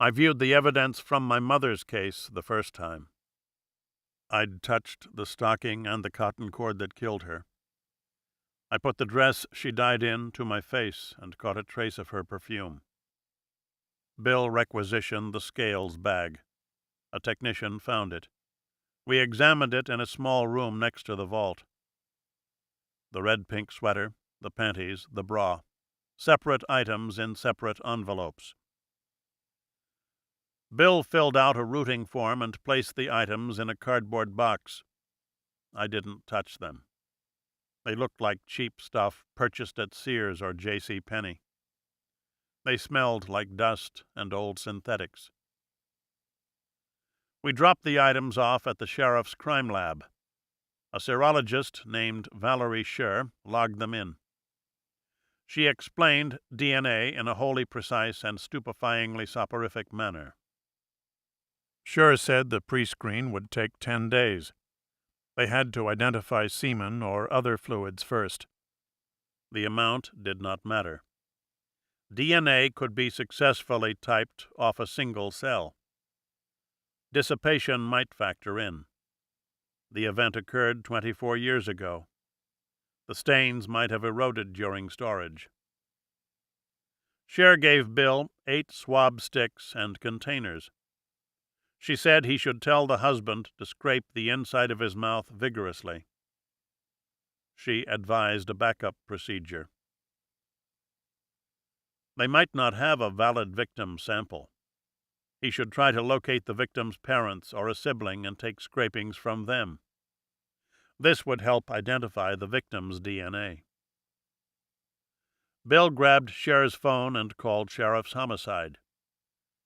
I viewed the evidence from my mother's case the first time. I'd touched the stocking and the cotton cord that killed her. I put the dress she died in to my face and caught a trace of her perfume. Bill requisitioned the scales bag. A technician found it. We examined it in a small room next to the vault. The red-pink sweater, the panties, the bra. Separate items in separate envelopes. Bill filled out a routing form and placed the items in a cardboard box. I didn't touch them. They looked like cheap stuff purchased at Sears or J.C. Penney. They smelled like dust and old synthetics. We dropped the items off at the sheriff's crime lab. A serologist named Valerie Scher logged them in. She explained DNA in a wholly precise and stupefyingly soporific manner. Scher said the pre-screen would take 10 days. They had to identify semen or other fluids first. The amount did not matter. DNA could be successfully typed off a single cell. Dissipation might factor in. The event occurred 24 years ago. The stains might have eroded during storage. Scher gave Bill 8 swab sticks and containers. She said he should tell the husband to scrape the inside of his mouth vigorously. She advised a backup procedure. They might not have a valid victim sample. He should try to locate the victim's parents or a sibling and take scrapings from them. This would help identify the victim's DNA. Bill grabbed Scher's phone and called Sheriff's Homicide.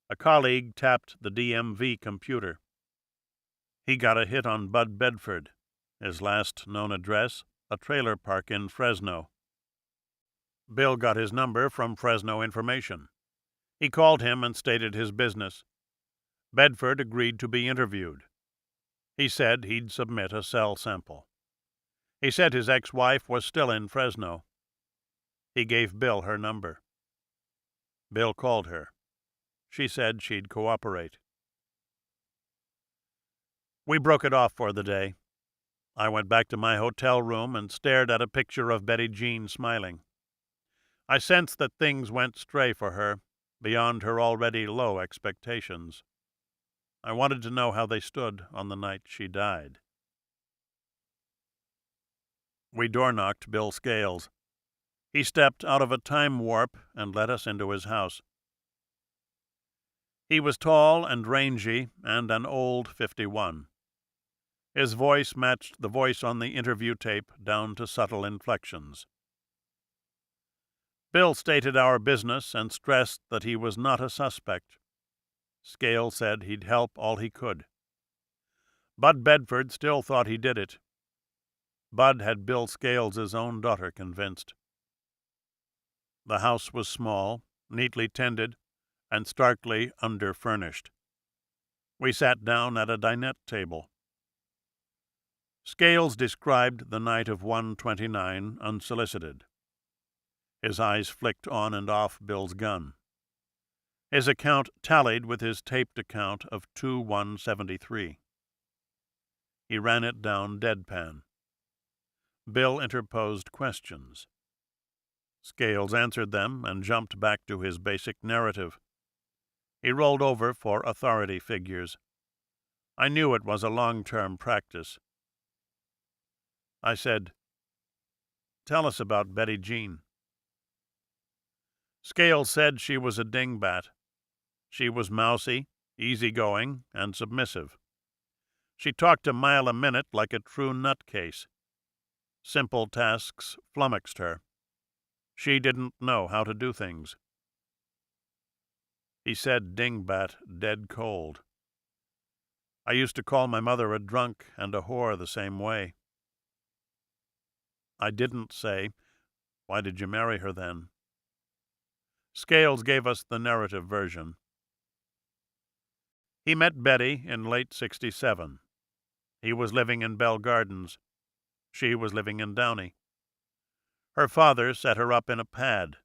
A colleague tapped the DMV computer. He got a hit on Bud Bedford, his last known address, a trailer park in Fresno. Bill got his number from Fresno Information. He called him and stated his business. Bedford agreed to be interviewed. He said he'd submit a cell sample. He said his ex-wife was still in Fresno. He gave Bill her number. Bill called her. She said she'd cooperate. We broke it off for the day. I went back to my hotel room and stared at a picture of Betty Jean smiling. I sensed that things went stray for her, beyond her already low expectations. I wanted to know how they stood on the night she died. We door-knocked Bill Scales. He stepped out of a time warp and let us into his house. He was tall and rangy and an old 51. His voice matched the voice on the interview tape down to subtle inflections. Bill stated our business and stressed that he was not a suspect. Scales said he'd help all he could. Bud Bedford still thought he did it. Bud had Bill Scales' own daughter convinced. The house was small, neatly tended, and starkly under-furnished. We sat down at a dinette table. Scales described the night of 1/29 unsolicited. His eyes flicked on and off Bill's gun. His account tallied with his taped account of 2/1/73. He ran it down deadpan. Bill interposed questions. Scales answered them and jumped back to his basic narrative. He rolled over for authority figures. I knew it was a long-term practice. I said, "Tell us about Betty Jean." Scales said she was a dingbat. She was mousy, easygoing, and submissive. She talked a mile a minute like a true nutcase. Simple tasks flummoxed her. She didn't know how to do things. He said dingbat dead cold. I used to call my mother a drunk and a whore the same way. I didn't say, "Why did you marry her then?" Scales gave us the narrative version. He met Betty in late '67. He was living in Bell Gardens. She was living in Downey. Her father set her up in a pad.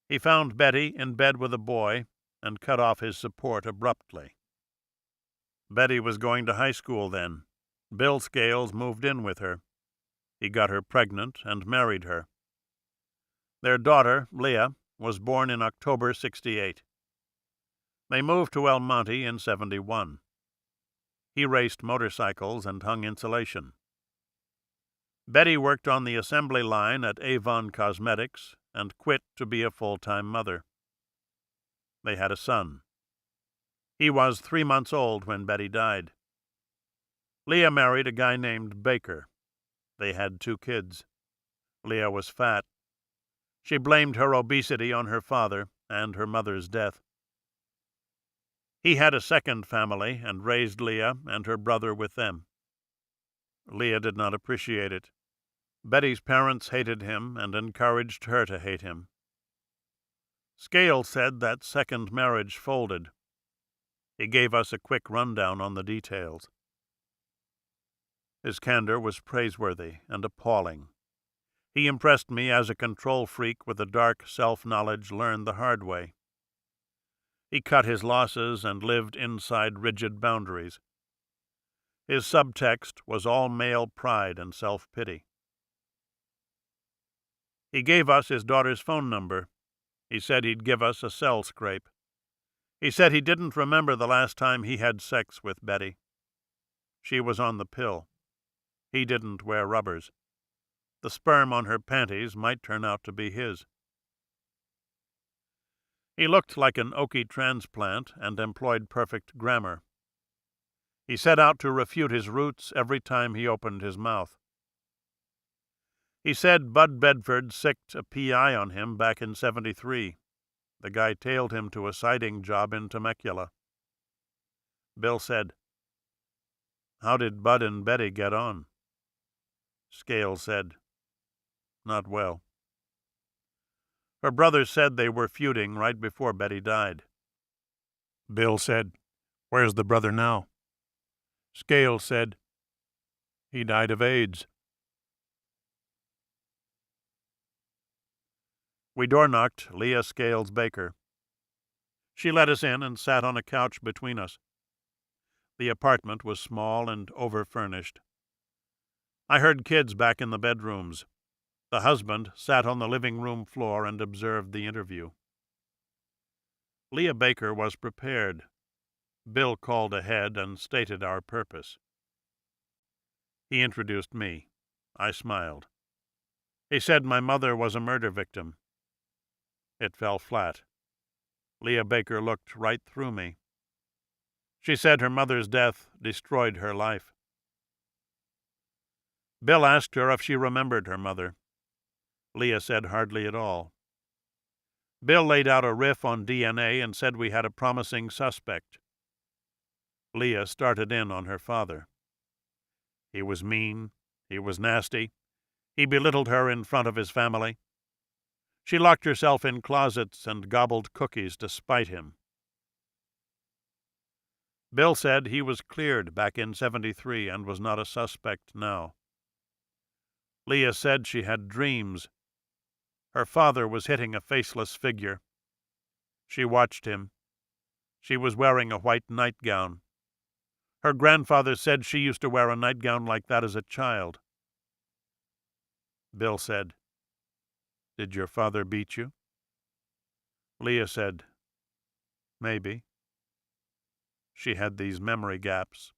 He found Betty in bed with a boy and cut off his support abruptly. Betty was going to high school then. Bill Scales moved in with her. He got her pregnant and married her. Their daughter, Leah, was born in October '68. They moved to El Monte in '71. He raced motorcycles and hung insulation. Betty worked on the assembly line at Avon Cosmetics and quit to be a full-time mother. They had a son. He was 3 months old when Betty died. Leah married a guy named Baker. They had 2 kids. Leah was fat. She blamed her obesity on her father and her mother's death. He had a second family and raised Leah and her brother with them. Leah did not appreciate it. Betty's parents hated him and encouraged her to hate him. Scales said that second marriage folded. He gave us a quick rundown on the details. His candor was praiseworthy and appalling. He impressed me as a control freak with a dark self-knowledge learned the hard way. He cut his losses and lived inside rigid boundaries. His subtext was all male pride and self-pity. He gave us his daughter's phone number. He said he'd give us a cell scrape. He said he didn't remember the last time he had sex with Betty. She was on the pill. He didn't wear rubbers. The sperm on her panties might turn out to be his. He looked like an Okie transplant and employed perfect grammar. He set out to refute his roots every time he opened his mouth. He said Bud Bedford sicked a PI on him back in '73. The guy tailed him to a siding job in Temecula. Bill said, "How did Bud and Betty get on?" Scales said, "Not well." Her brothers said they were feuding right before Betty died. Bill said, "Where's the brother now?" Scales said, "He died of AIDS." We door-knocked Leah Scales Baker. She let us in and sat on a couch between us. The apartment was small and over-furnished. I heard kids back in the bedrooms. The husband sat on the living room floor and observed the interview. Leah Baker was prepared. Bill called ahead and stated our purpose. He introduced me. I smiled. He said my mother was a murder victim. It fell flat. Leah Baker looked right through me. She said her mother's death destroyed her life. Bill asked her if she remembered her mother. Leah said hardly at all. Bill laid out a riff on DNA and said we had a promising suspect. Leah started in on her father. He was mean. He was nasty. He belittled her in front of his family. She locked herself in closets and gobbled cookies to spite him. Bill said he was cleared back in '73 and was not a suspect now. Leah said she had dreams. Her father was hitting a faceless figure. She watched him. She was wearing a white nightgown. Her grandfather said she used to wear a nightgown like that as a child. Bill said, "Did your father beat you?" Leah said, "Maybe." She had these memory gaps.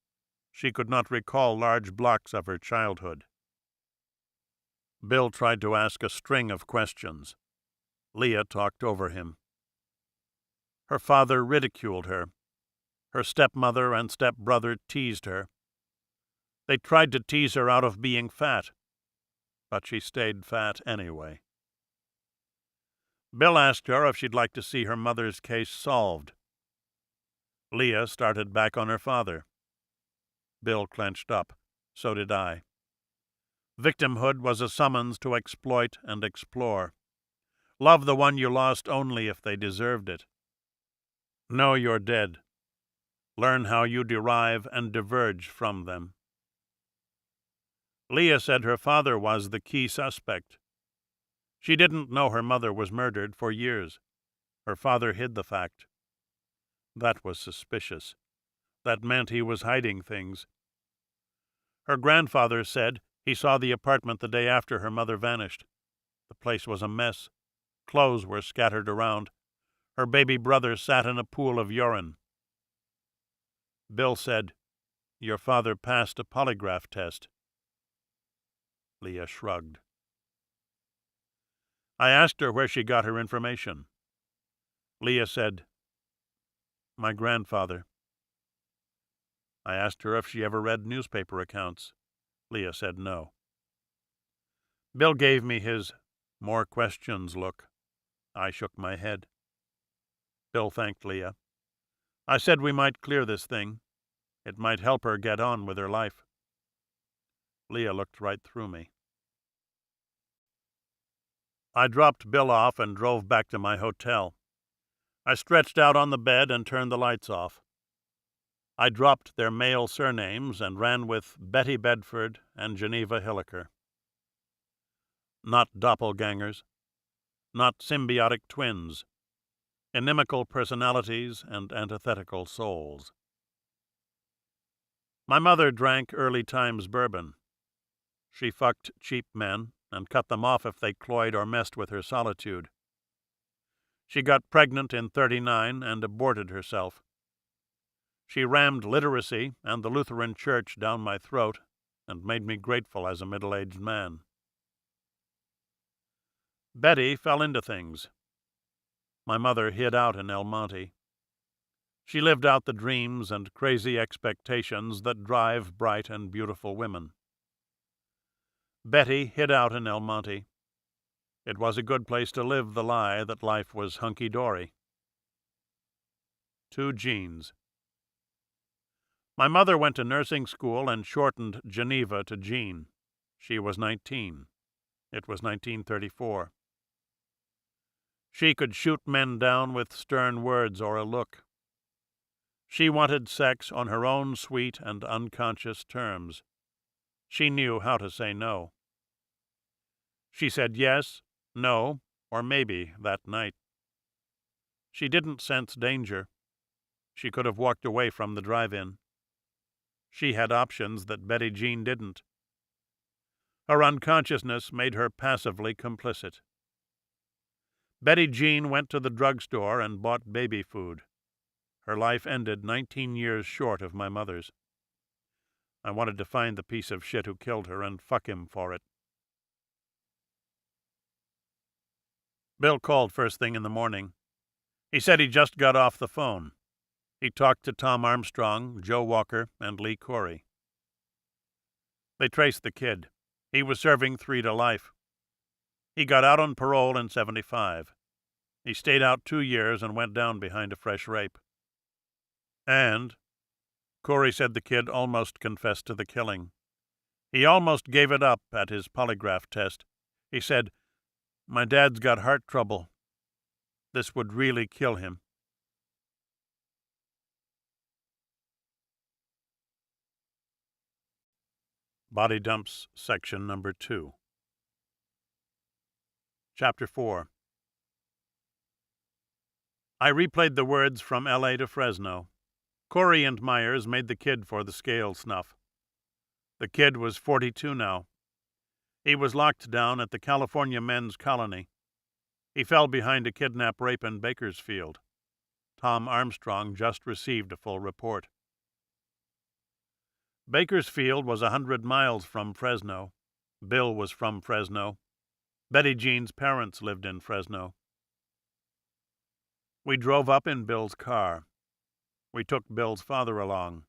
She could not recall large blocks of her childhood. Bill tried to ask a string of questions. Leah talked over him. Her father ridiculed her. Her stepmother and stepbrother teased her. They tried to tease her out of being fat, but she stayed fat anyway. Bill asked her if she'd like to see her mother's case solved. Leah started back on her father. Bill clenched up. So did I. Victimhood was a summons to exploit and explore. Love the one you lost only if they deserved it. Know you're dead. Learn how you derive and diverge from them. Leah said her father was the key suspect. She didn't know her mother was murdered for years. Her father hid the fact. That was suspicious. That meant he was hiding things. Her grandfather said he saw the apartment the day after her mother vanished. The place was a mess. Clothes were scattered around. Her baby brother sat in a pool of urine. Bill said, "Your father passed a polygraph test." Leah shrugged. I asked her where she got her information. Leah said, "My grandfather." I asked her if she ever read newspaper accounts. Leah said no. Bill gave me his "more questions" look. I shook my head. Bill thanked Leah. I said we might clear this thing. It might help her get on with her life. Leah looked right through me. I dropped Bill off and drove back to my hotel. I stretched out on the bed and turned the lights off. I dropped their male surnames and ran with Betty Bedford and Geneva Hilliker. Not doppelgangers, not symbiotic twins, inimical personalities and antithetical souls. My mother drank early times bourbon. She fucked cheap men and cut them off if they cloyed or messed with her solitude. She got pregnant in '39 and aborted herself. She rammed literacy and the Lutheran Church down my throat and made me grateful as a middle-aged man. Betty fell into things. My mother hid out in El Monte. She lived out the dreams and crazy expectations that drive bright and beautiful women. Betty hid out in El Monte. It was a good place to live the lie that life was hunky-dory. 2 Jeans. My mother went to nursing school and shortened Geneva to Jean. She was 19. It was 1934. She could shoot men down with stern words or a look. She wanted sex on her own sweet and unconscious terms. She knew how to say no. She said yes, no, or maybe that night. She didn't sense danger. She could have walked away from the drive-in. She had options that Betty Jean didn't. Her unconsciousness made her passively complicit. Betty Jean went to the drugstore and bought baby food. Her life ended 19 years short of my mother's. I wanted to find the piece of shit who killed her and fuck him for it. Bill called first thing in the morning. He said he just got off the phone. He talked to Tom Armstrong, Joe Walker, and Lee Corey. They traced the kid. He was serving 3 to life. He got out on parole in '75. He stayed out 2 years and went down behind a fresh rape. And Corey said the kid almost confessed to the killing. He almost gave it up at his polygraph test. He said, "My dad's got heart trouble. This would really kill him." Body Dumps, Section Number 2. Chapter 4. I replayed the words from L.A. to Fresno. Corey and Myers made the kid for the scale snuff. The kid was 42 now. He was locked down at the California Men's Colony. He fell behind a kidnap rape in Bakersfield. Tom Armstrong just received a full report. Bakersfield was 100 miles from Fresno. Bill was from Fresno. Betty Jean's parents lived in Fresno. We drove up in Bill's car. We took Bill's father along.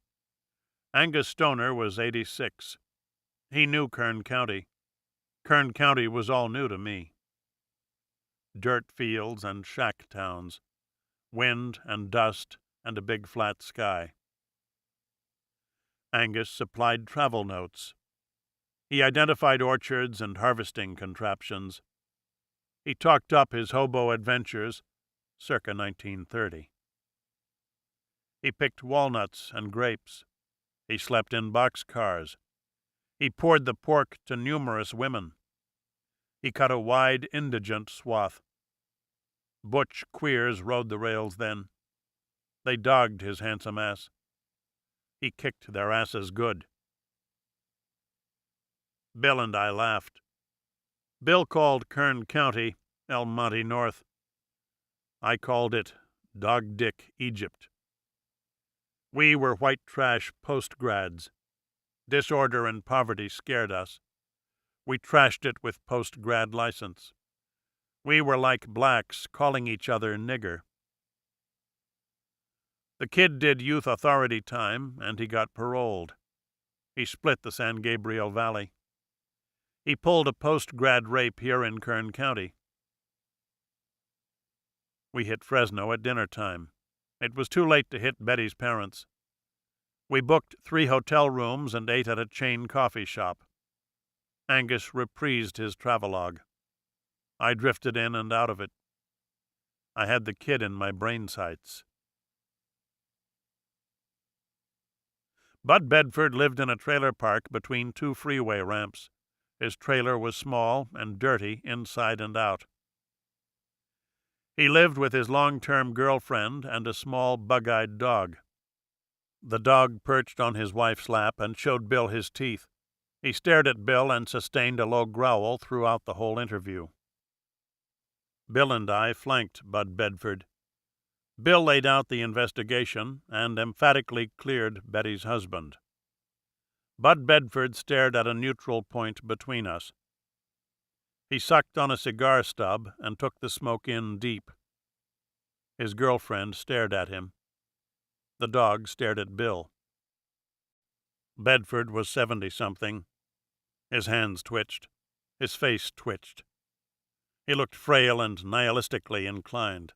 Angus Stoner was 86. He knew Kern County. Kern County was all new to me. Dirt fields and shack towns, wind and dust and a big flat sky. Angus supplied travel notes. He identified orchards and harvesting contraptions. He talked up his hobo adventures circa 1930. He picked walnuts and grapes. He slept in boxcars. He poured the pork to numerous women. He cut a wide, indigent swath. Butch queers rode the rails then. They dogged his handsome ass. He kicked their asses good. Bill and I laughed. Bill called Kern County El Monte North. I called it Dog Dick Egypt. We were white trash post-grads. Disorder and poverty scared us. We trashed it with post-grad license. We were like blacks calling each other nigger. The kid did youth authority time, and he got paroled. He split the San Gabriel Valley. He pulled a post-grad rape here in Kern County. We hit Fresno at dinner time. It was too late to hit Betty's parents. We booked 3 hotel rooms and ate at a chain coffee shop. Angus reprised his travelogue. I drifted in and out of it. I had the kid in my brain sights. Bud Bedford lived in a trailer park between 2 freeway ramps. His trailer was small and dirty inside and out. He lived with his long-term girlfriend and a small bug-eyed dog. The dog perched on his wife's lap and showed Bill his teeth. He stared at Bill and sustained a low growl throughout the whole interview. Bill and I flanked Bud Bedford. Bill laid out the investigation and emphatically cleared Betty's husband. Bud Bedford stared at a neutral point between us. He sucked on a cigar stub and took the smoke in deep. His girlfriend stared at him. The dog stared at Bill. Bedford was 70-something. His hands twitched. His face twitched. He looked frail and nihilistically inclined.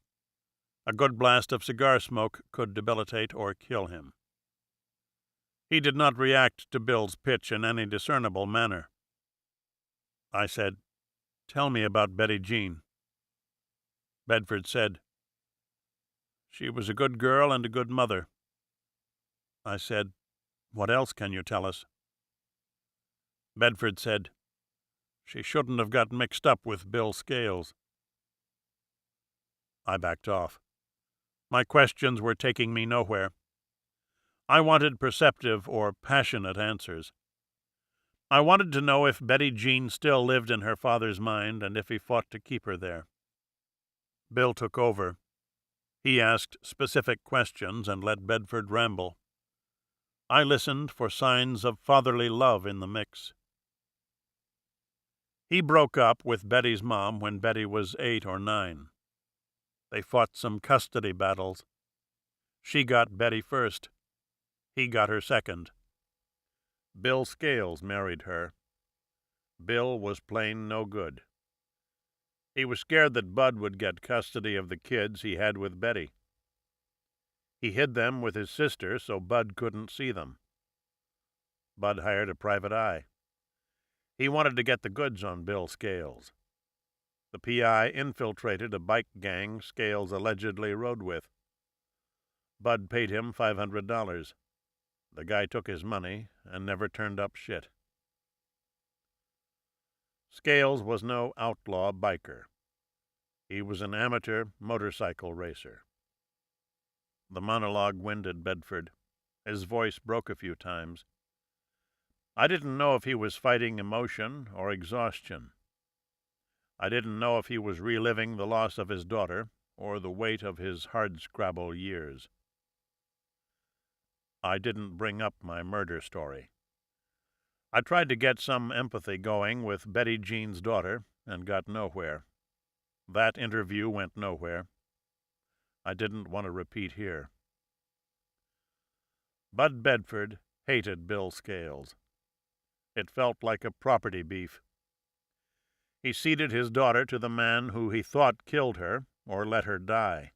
A good blast of cigar smoke could debilitate or kill him. He did not react to Bill's pitch in any discernible manner. I said, "Tell me about Betty Jean." Bedford said, "She was a good girl and a good mother." I said, "What else can you tell us?" Bedford said, "She shouldn't have got mixed up with Bill Scales." I backed off. My questions were taking me nowhere. I wanted perceptive or passionate answers. I wanted to know if Betty Jean still lived in her father's mind and if he fought to keep her there. Bill took over. He asked specific questions and let Bedford ramble. I listened for signs of fatherly love in the mix. He broke up with Betty's mom when Betty was 8 or 9. They fought some custody battles. She got Betty first. He got her second. Bill Scales married her. Bill was plain no good. He was scared that Bud would get custody of the kids he had with Betty. He hid them with his sister so Bud couldn't see them. Bud hired a private eye. He wanted to get the goods on Bill Scales. The P.I. infiltrated a bike gang Scales allegedly rode with. Bud paid him $500. The guy took his money and never turned up shit. Scales was no outlaw biker. He was an amateur motorcycle racer. The monologue winded Bedford. His voice broke a few times. I didn't know if he was fighting emotion or exhaustion. I didn't know if he was reliving the loss of his daughter or the weight of his hardscrabble years. I didn't bring up my murder story. I tried to get some empathy going with Betty Jean's daughter and got nowhere. That interview went nowhere. I didn't want to repeat here. Bud Bedford hated Bill Scales. It felt like a property beef. He ceded his daughter to the man who he thought killed her or let her die.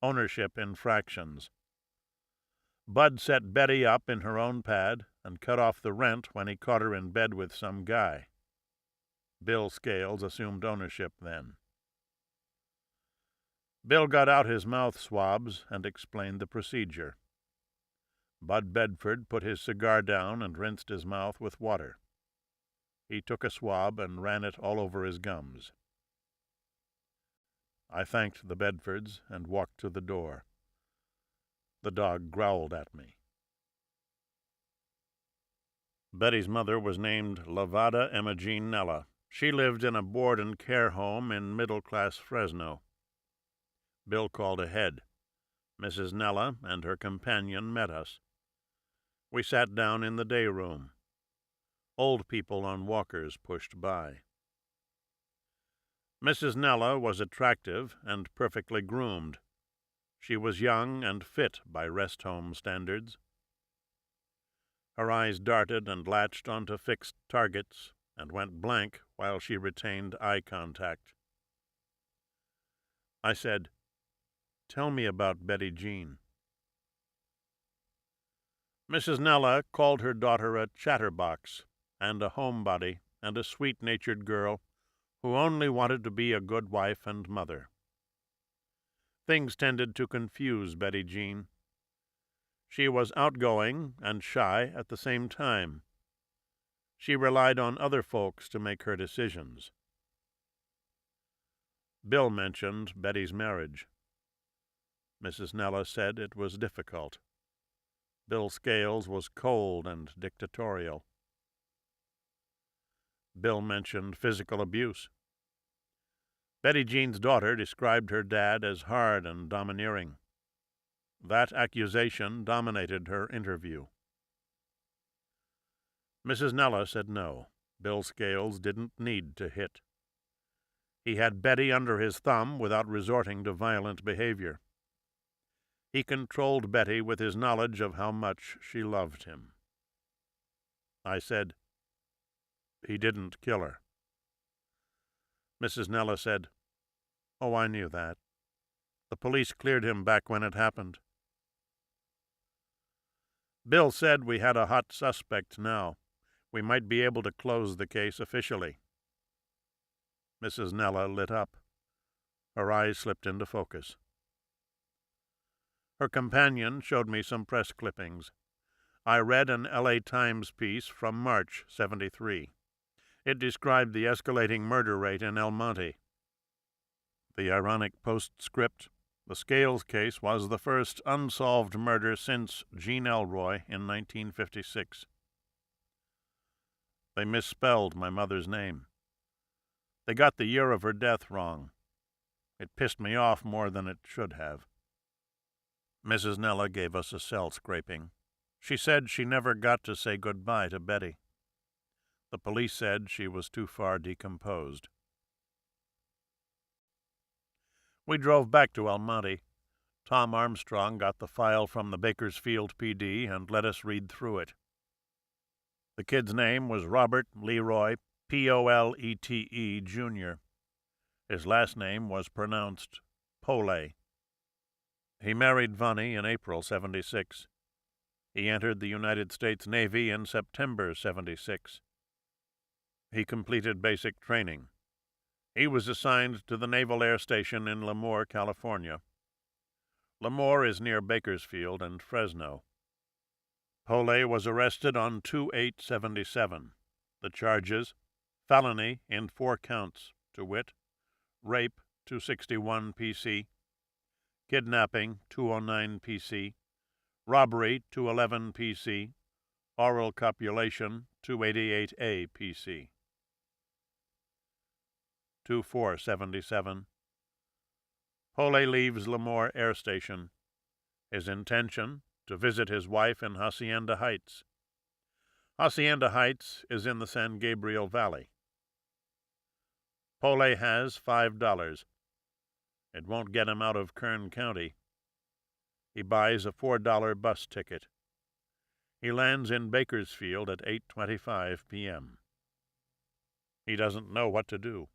Ownership in fractions. Bud set Betty up in her own pad and cut off the rent when he caught her in bed with some guy. Bill Scales assumed ownership then. Bill got out his mouth swabs and explained the procedure. Bud Bedford put his cigar down and rinsed his mouth with water. He took a swab and ran it all over his gums. I thanked the Bedfords and walked to the door. The dog growled at me. Betty's mother was named Lavada Imogene Nella. She lived in a board and care home in middle-class Fresno. Bill called ahead. Mrs. Nella and her companion met us. We sat down in the day room. Old people on walkers pushed by. Mrs. Nella was attractive and perfectly groomed. She was young and fit by rest home standards. Her eyes darted and latched onto fixed targets and went blank while she retained eye contact. I said, "Tell me about Betty Jean." Mrs. Nella called her daughter a chatterbox and a homebody and a sweet-natured girl who only wanted to be a good wife and mother. Things tended to confuse Betty Jean. She was outgoing and shy at the same time. She relied on other folks to make her decisions. Bill mentioned Betty's marriage. Mrs. Nella said it was difficult. Bill Scales was cold and dictatorial. Bill mentioned physical abuse. Betty Jean's daughter described her dad as hard and domineering. That accusation dominated her interview. Mrs. Nella said no. Bill Scales didn't need to hit. He had Betty under his thumb without resorting to violent behavior. He controlled Betty with his knowledge of how much she loved him. I said, "He didn't kill her." Mrs. Nella said, "Oh, I knew that. The police cleared him back when it happened." Bill said we had a hot suspect now. We might be able to close the case officially. Mrs. Nella lit up. Her eyes slipped into focus. Her companion showed me some press clippings. I read an LA Times piece from March '73. It described the escalating murder rate in El Monte. The ironic postscript: the Scales case was the first unsolved murder since Jean Ellroy in 1956. They misspelled my mother's name. They got the year of her death wrong. It pissed me off more than it should have. Mrs. Nella gave us a cell scraping. She said she never got to say goodbye to Betty. The police said she was too far decomposed. We drove back to El Monte. Tom Armstrong got the file from the Bakersfield PD and let us read through it. The kid's name was Robert Leroy Polete, Jr. His last name was pronounced Pole. He married Vonnie in April '76. He entered the United States Navy in September '76. He completed basic training. He was assigned to the Naval Air Station in Lemoore, California. Lemoore is near Bakersfield and Fresno. Pole was arrested on 2/8/77. The charges: felony in 4 counts, to wit, rape 261 PC, kidnapping 209 PC, robbery 211 PC, oral copulation 288A PC. 2/4/77. Pole leaves Lemoore Air Station. His intention: to visit his wife in Hacienda Heights. Hacienda Heights is in the San Gabriel Valley. Pole has $5. It won't get him out of Kern County. He buys a $4 bus ticket. He lands in Bakersfield at 8:25 p.m. He doesn't know what to do.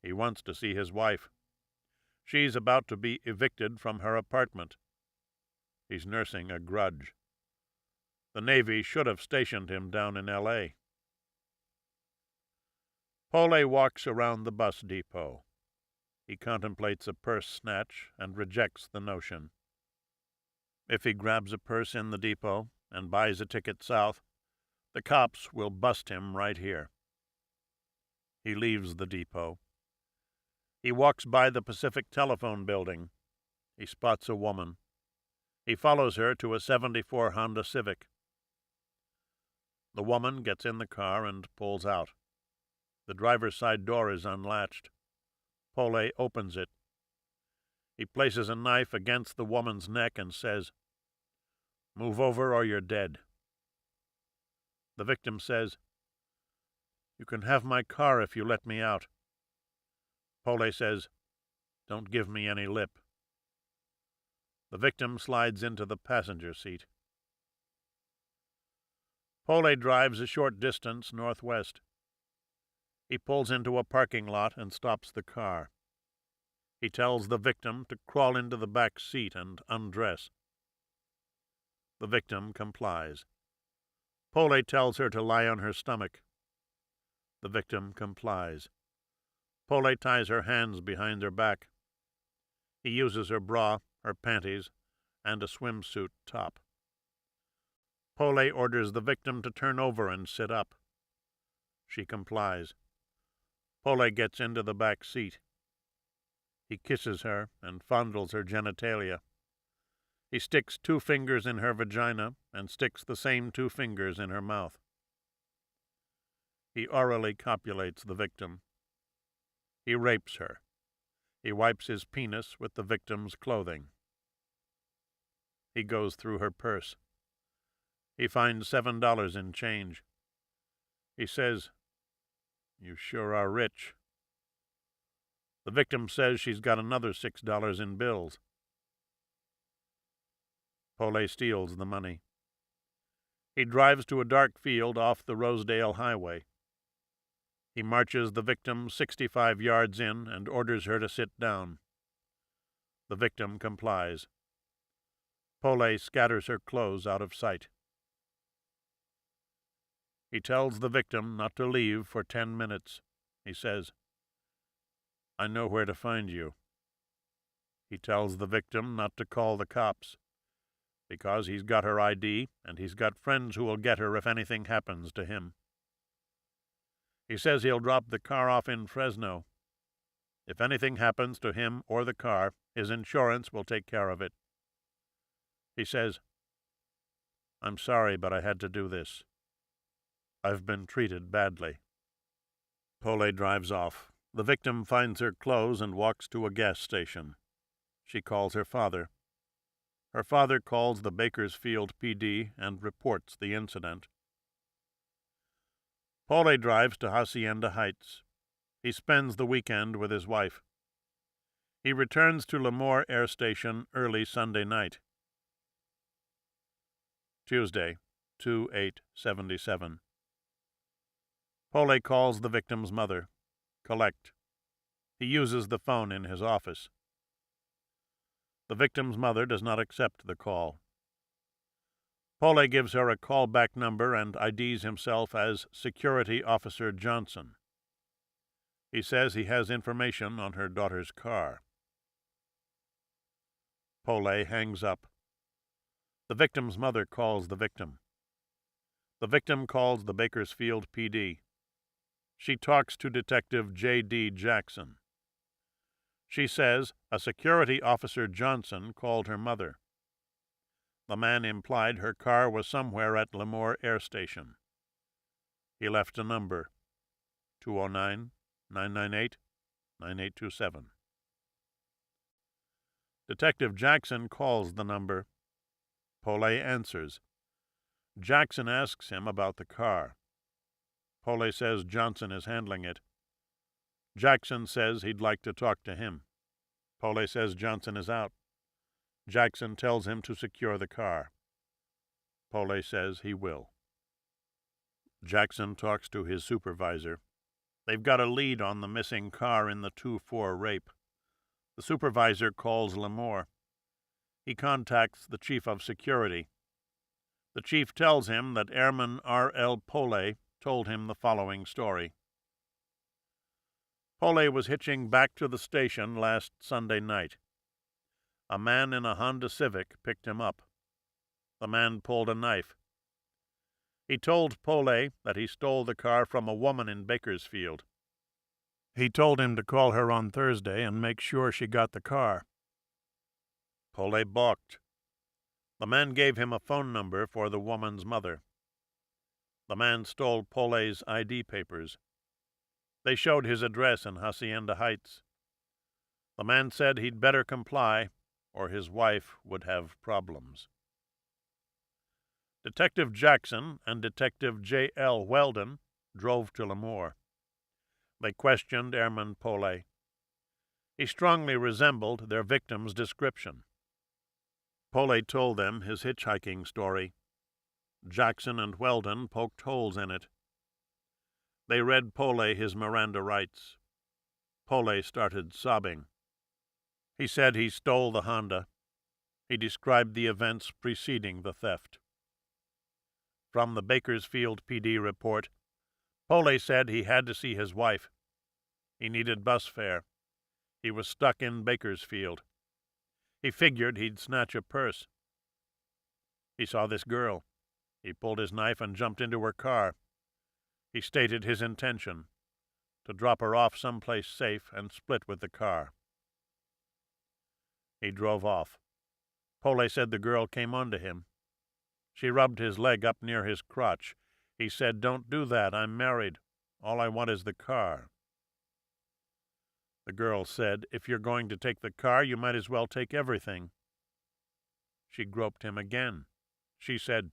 He wants to see his wife. She's about to be evicted from her apartment. He's nursing a grudge. The Navy should have stationed him down in L.A. Pole walks around the bus depot. He contemplates a purse snatch and rejects the notion. If he grabs a purse in the depot and buys a ticket south, the cops will bust him right here. He leaves the depot. He walks by the Pacific Telephone Building. He spots a woman. He follows her to a '74 Honda Civic. The woman gets in the car and pulls out. The driver's side door is unlatched. Pole opens it. He places a knife against the woman's neck and says, "Move over or you're dead." The victim says, "You can have my car if you let me out." Pole says, "Don't give me any lip." The victim slides into the passenger seat. Pole drives a short distance northwest. He pulls into a parking lot and stops the car. He tells the victim to crawl into the back seat and undress. The victim complies. Pole tells her to lie on her stomach. The victim complies. Pole ties her hands behind her back. He uses her bra, her panties, and a swimsuit top. Pole orders the victim to turn over and sit up. She complies. Pole gets into the back seat. He kisses her and fondles her genitalia. He sticks 2 fingers in her vagina and sticks the same 2 fingers in her mouth. He orally copulates the victim. He rapes her. He wipes his penis with the victim's clothing. He goes through her purse. He finds $7 in change. He says, "You sure are rich." The victim says she's got another $6 in bills. Pole steals the money. He drives to a dark field off the Rosedale Highway. He marches the victim 65 yards in and orders her to sit down. The victim complies. Pole scatters her clothes out of sight. He tells the victim not to leave for 10 minutes. He says, "I know where to find you." He tells the victim not to call the cops, because he's got her ID and he's got friends who will get her if anything happens to him. He says he'll drop the car off in Fresno. If anything happens to him or the car, his insurance will take care of it. He says, "I'm sorry, but I had to do this. I've been treated badly." Pole drives off. The victim finds her clothes and walks to a gas station. She calls her father. Her father calls the Bakersfield PD and reports the incident. Pole drives to Hacienda Heights. He spends the weekend with his wife. He returns to Lemoore Air Station early Sunday night. Tuesday, 2/8/77. Pole calls the victim's mother. Collect. He uses the phone in his office. The victim's mother does not accept the call. Pole gives her a callback number and IDs himself as Security Officer Johnson. He says he has information on her daughter's car. Pole hangs up. The victim's mother calls the victim. The victim calls the Bakersfield PD. She talks to Detective J.D. Jackson. She says a Security Officer Johnson called her mother. The man implied her car was somewhere at Lemoore Air Station. He left a number, 209-998-9827. Detective Jackson calls the number. Pole answers. Jackson asks him about the car. Pole says Johnson is handling it. Jackson says he'd like to talk to him. Pole says Johnson is out. Jackson tells him to secure the car. Pole says he will. Jackson talks to his supervisor. They've got a lead on the missing car in the 2-4 rape. The supervisor calls Lemoore. He contacts the chief of security. The chief tells him that Airman R.L. Pole told him the following story. Pole was hitching back to the station last Sunday night. A man in a Honda Civic picked him up. The man pulled a knife. He told Pole that he stole the car from a woman in Bakersfield. He told him to call her on Thursday and make sure she got the car. Pole balked. The man gave him a phone number for the woman's mother. The man stole Pole's ID papers. They showed his address in Hacienda Heights. The man said he'd better comply, or his wife would have problems. Detective Jackson and Detective J.L. Weldon drove to Glamour. They questioned Airman Pole. He strongly resembled their victim's description. Pole told them his hitchhiking story. Jackson and Weldon poked holes in it. They read Pole his Miranda rights. Pole started sobbing. He said he stole the Honda. He described the events preceding the theft. From the Bakersfield PD report, Pole said he had to see his wife. He needed bus fare. He was stuck in Bakersfield. He figured he'd snatch a purse. He saw this girl. He pulled his knife and jumped into her car. He stated his intention, to drop her off someplace safe and split with the car. He drove off. Pole said the girl came onto him. She rubbed his leg up near his crotch. He said, "Don't do that. I'm married. All I want is the car." The girl said, "If you're going to take the car, you might as well take everything." She groped him again. She said,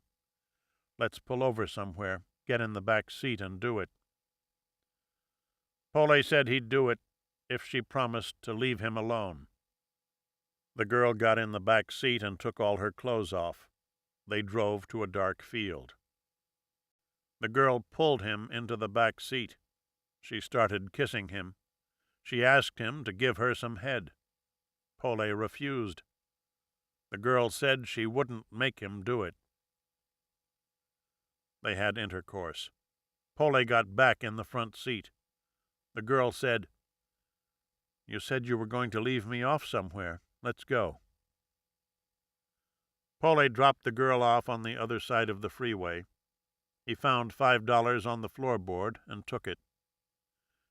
"Let's pull over somewhere, get in the back seat and do it." Pole said he'd do it if she promised to leave him alone. The girl got in the back seat and took all her clothes off. They drove to a dark field. The girl pulled him into the back seat. She started kissing him. She asked him to give her some head. Pole refused. The girl said she wouldn't make him do it. They had intercourse. Pole got back in the front seat. The girl said, "You said you were going to leave me off somewhere. Let's go." Pole dropped the girl off on the other side of the freeway. He found $5 on the floorboard and took it.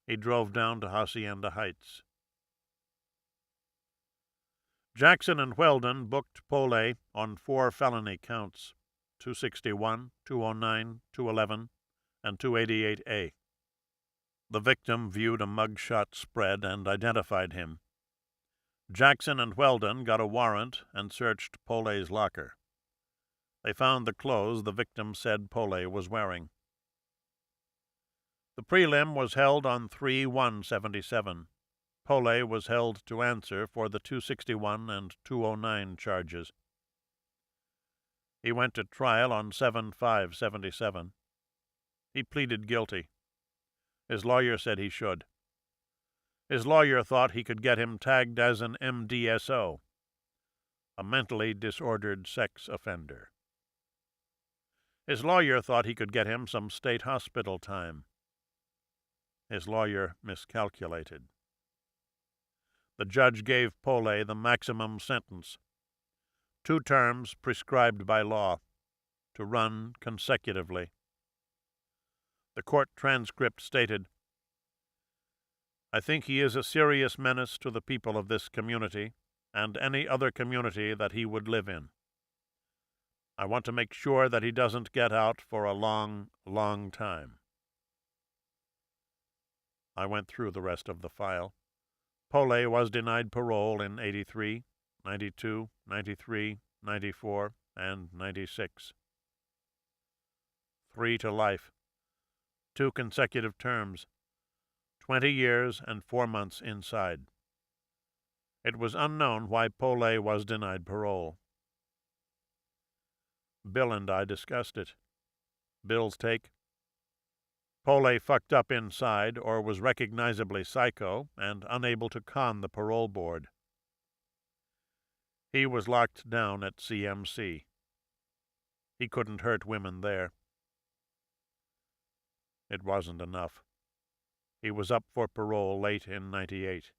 He drove down to Hacienda Heights. Jackson and Weldon booked Pole on 4 felony counts, 261, 209, 211, and 288A. The victim viewed a mugshot spread and identified him. Jackson and Weldon got a warrant and searched Pole's locker. They found the clothes the victim said Pole was wearing. The prelim was held on 3/1/77. Pole was held to answer for the 261 and 209 charges. He went to trial on 7/5/77. He pleaded guilty. His lawyer said he should. His lawyer thought he could get him tagged as an MDSO, a mentally disordered sex offender. His lawyer thought he could get him some state hospital time. His lawyer miscalculated. The judge gave Pole the maximum sentence, 2 terms prescribed by law, to run consecutively. The court transcript stated, "I think he is a serious menace to the people of this community and any other community that he would live in. I want to make sure that he doesn't get out for a long, long time." I went through the rest of the file. Pole was denied parole in 83, 92, 93, 94, and 96. 3 to life. 2 consecutive terms. 20 years and 4 months inside. It was unknown why Pole was denied parole. Bill and I discussed it. Bill's take: Pole fucked up inside or was recognizably psycho and unable to con the parole board. He was locked down at CMC. He couldn't hurt women there. It wasn't enough. He was up for parole late in 98.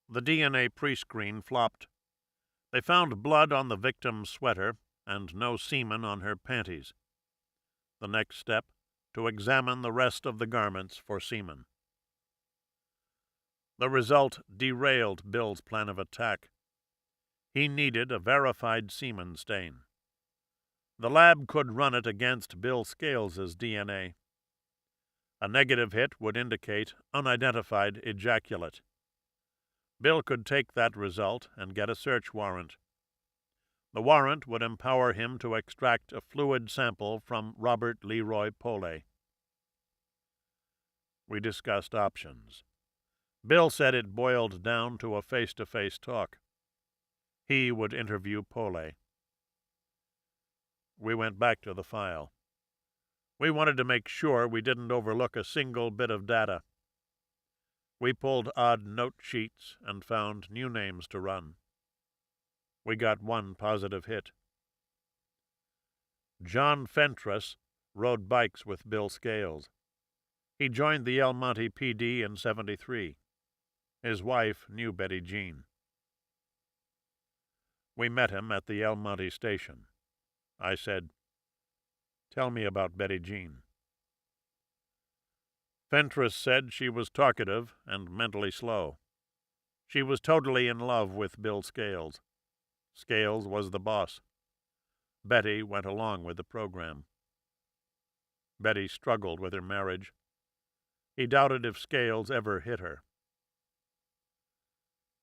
The DNA pre-screen flopped. They found blood on the victim's sweater and no semen on her panties. The next step, to examine the rest of the garments for semen. The result derailed Bill's plan of attack. He needed a verified semen stain. The lab could run it against Bill Scales's DNA. A negative hit would indicate unidentified ejaculate. Bill could take that result and get a search warrant. The warrant would empower him to extract a fluid sample from Robert Leroy Pole. We discussed options. Bill said it boiled down to a face-to-face talk. He would interview Pole. We went back to the file. We wanted to make sure we didn't overlook a single bit of data. We pulled odd note sheets and found new names to run. We got one positive hit. John Fentress rode bikes with Bill Scales. He joined the El Monte PD in '73. His wife knew Betty Jean. We met him at the El Monte station. I said, "Tell me about Betty Jean." Fentress said she was talkative and mentally slow. She was totally in love with Bill Scales. Scales was the boss. Betty went along with the program. Betty struggled with her marriage. He doubted if Scales ever hit her.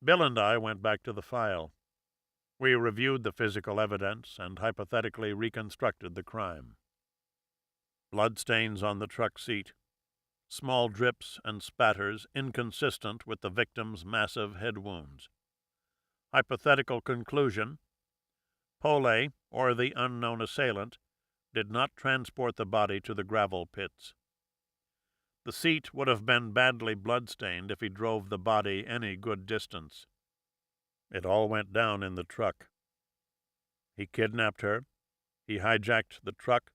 Bill and I went back to the file. We reviewed the physical evidence and hypothetically reconstructed the crime. Bloodstains on the truck seat. Small drips and spatters inconsistent with the victim's massive head wounds. Hypothetical conclusion: Pole, or the unknown assailant, did not transport the body to the gravel pits. The seat would have been badly bloodstained if he drove the body any good distance. It all went down in the truck. He kidnapped her. He hijacked the truck.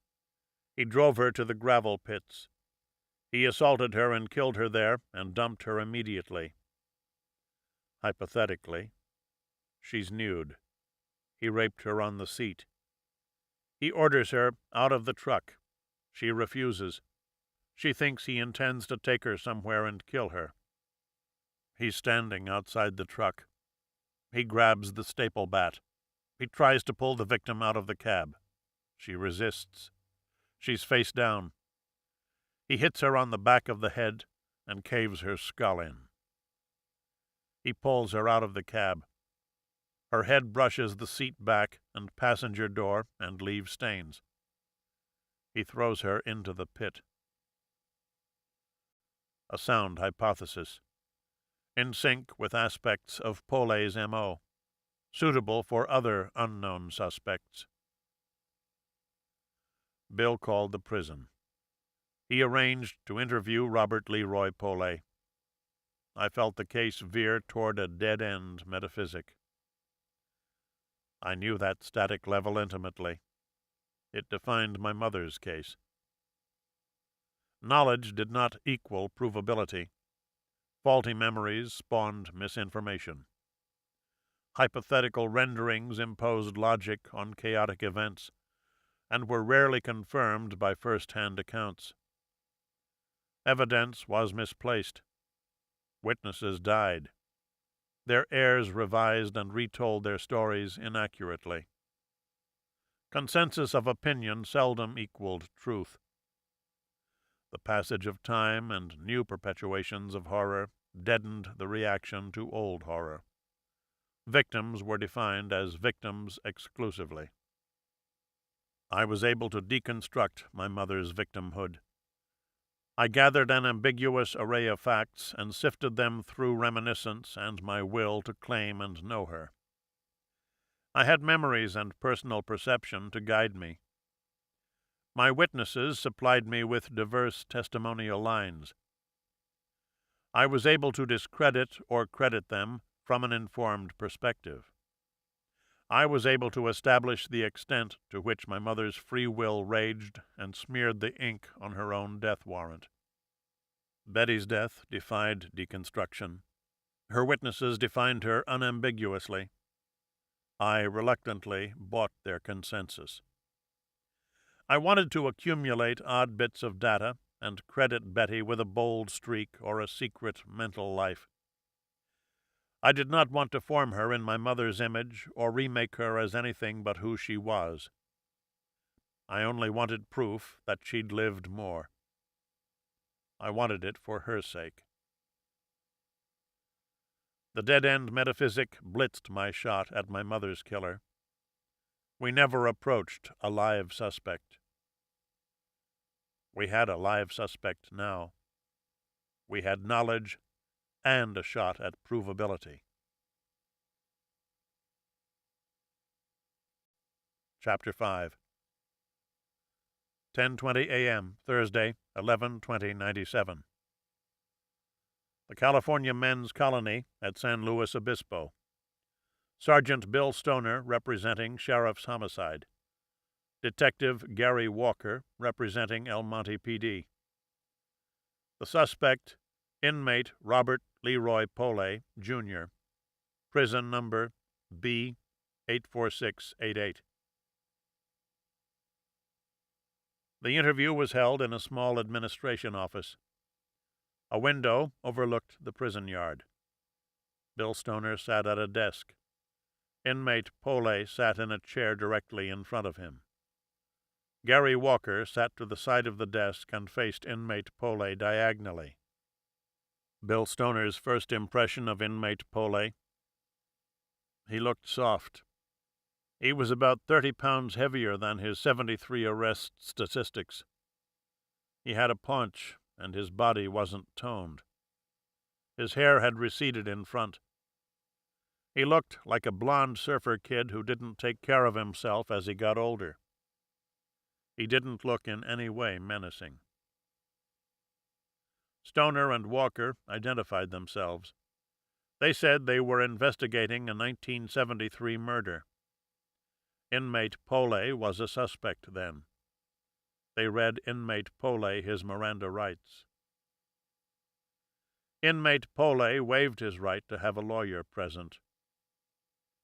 He drove her to the gravel pits. He assaulted her and killed her there and dumped her immediately. Hypothetically, she's nude. He raped her on the seat. He orders her out of the truck. She refuses. She thinks he intends to take her somewhere and kill her. He's standing outside the truck. He grabs the staple bat. He tries to pull the victim out of the cab. She resists. She's face down. He hits her on the back of the head and caves her skull in. He pulls her out of the cab. Her head brushes the seat back and passenger door and leaves stains. He throws her into the pit. A sound hypothesis, in sync with aspects of Pole's M.O., suitable for other unknown suspects. Bill called the prison. He arranged to interview Robert Leroy Pole. I felt the case veer toward a dead-end metaphysic. I knew that static level intimately. It defined my mother's case. Knowledge did not equal provability. Faulty memories spawned misinformation. Hypothetical renderings imposed logic on chaotic events, and were rarely confirmed by first-hand accounts. Evidence was misplaced. Witnesses died. Their heirs revised and retold their stories inaccurately. Consensus of opinion seldom equaled truth. The passage of time and new perpetuations of horror deadened the reaction to old horror. Victims were defined as victims exclusively. I was able to deconstruct my mother's victimhood. I gathered an ambiguous array of facts and sifted them through reminiscence and my will to claim and know her. I had memories and personal perception to guide me. My witnesses supplied me with diverse testimonial lines. I was able to discredit or credit them from an informed perspective. I was able to establish the extent to which my mother's free will raged and smeared the ink on her own death warrant. Betty's death defied deconstruction. Her witnesses defined her unambiguously. I reluctantly bought their consensus. I wanted to accumulate odd bits of data and credit Betty with a bold streak or a secret mental life. I did not want to form her in my mother's image or remake her as anything but who she was. I only wanted proof that she'd lived more. I wanted it for her sake. The dead-end metaphysic blitzed my shot at my mother's killer. We never approached a live suspect. We had a live suspect now. We had knowledge and a shot at provability. Chapter 5. 10:20 a.m., Thursday, 11/20/97. The California Men's Colony at San Luis Obispo. Sergeant Bill Stoner, representing Sheriff's Homicide. Detective Gary Walker, representing El Monte PD. The suspect, inmate Robert Leroy Pole, Jr., prison number B84688. The interview was held in a small administration office. A window overlooked the prison yard. Bill Stoner sat at a desk. Inmate Pole sat in a chair directly in front of him. Gary Walker sat to the side of the desk and faced inmate Pole diagonally. Bill Stoner's first impression of inmate Pole: he looked soft. He was about 30 pounds heavier than his 73 arrest statistics. He had a paunch, and his body wasn't toned. His hair had receded in front. He looked like a blond surfer kid who didn't take care of himself as he got older. He didn't look in any way menacing. Stoner and Walker identified themselves. They said they were investigating a 1973 murder. Inmate Pole was a suspect then. They read inmate Pole his Miranda rights. Inmate Pole waived his right to have a lawyer present.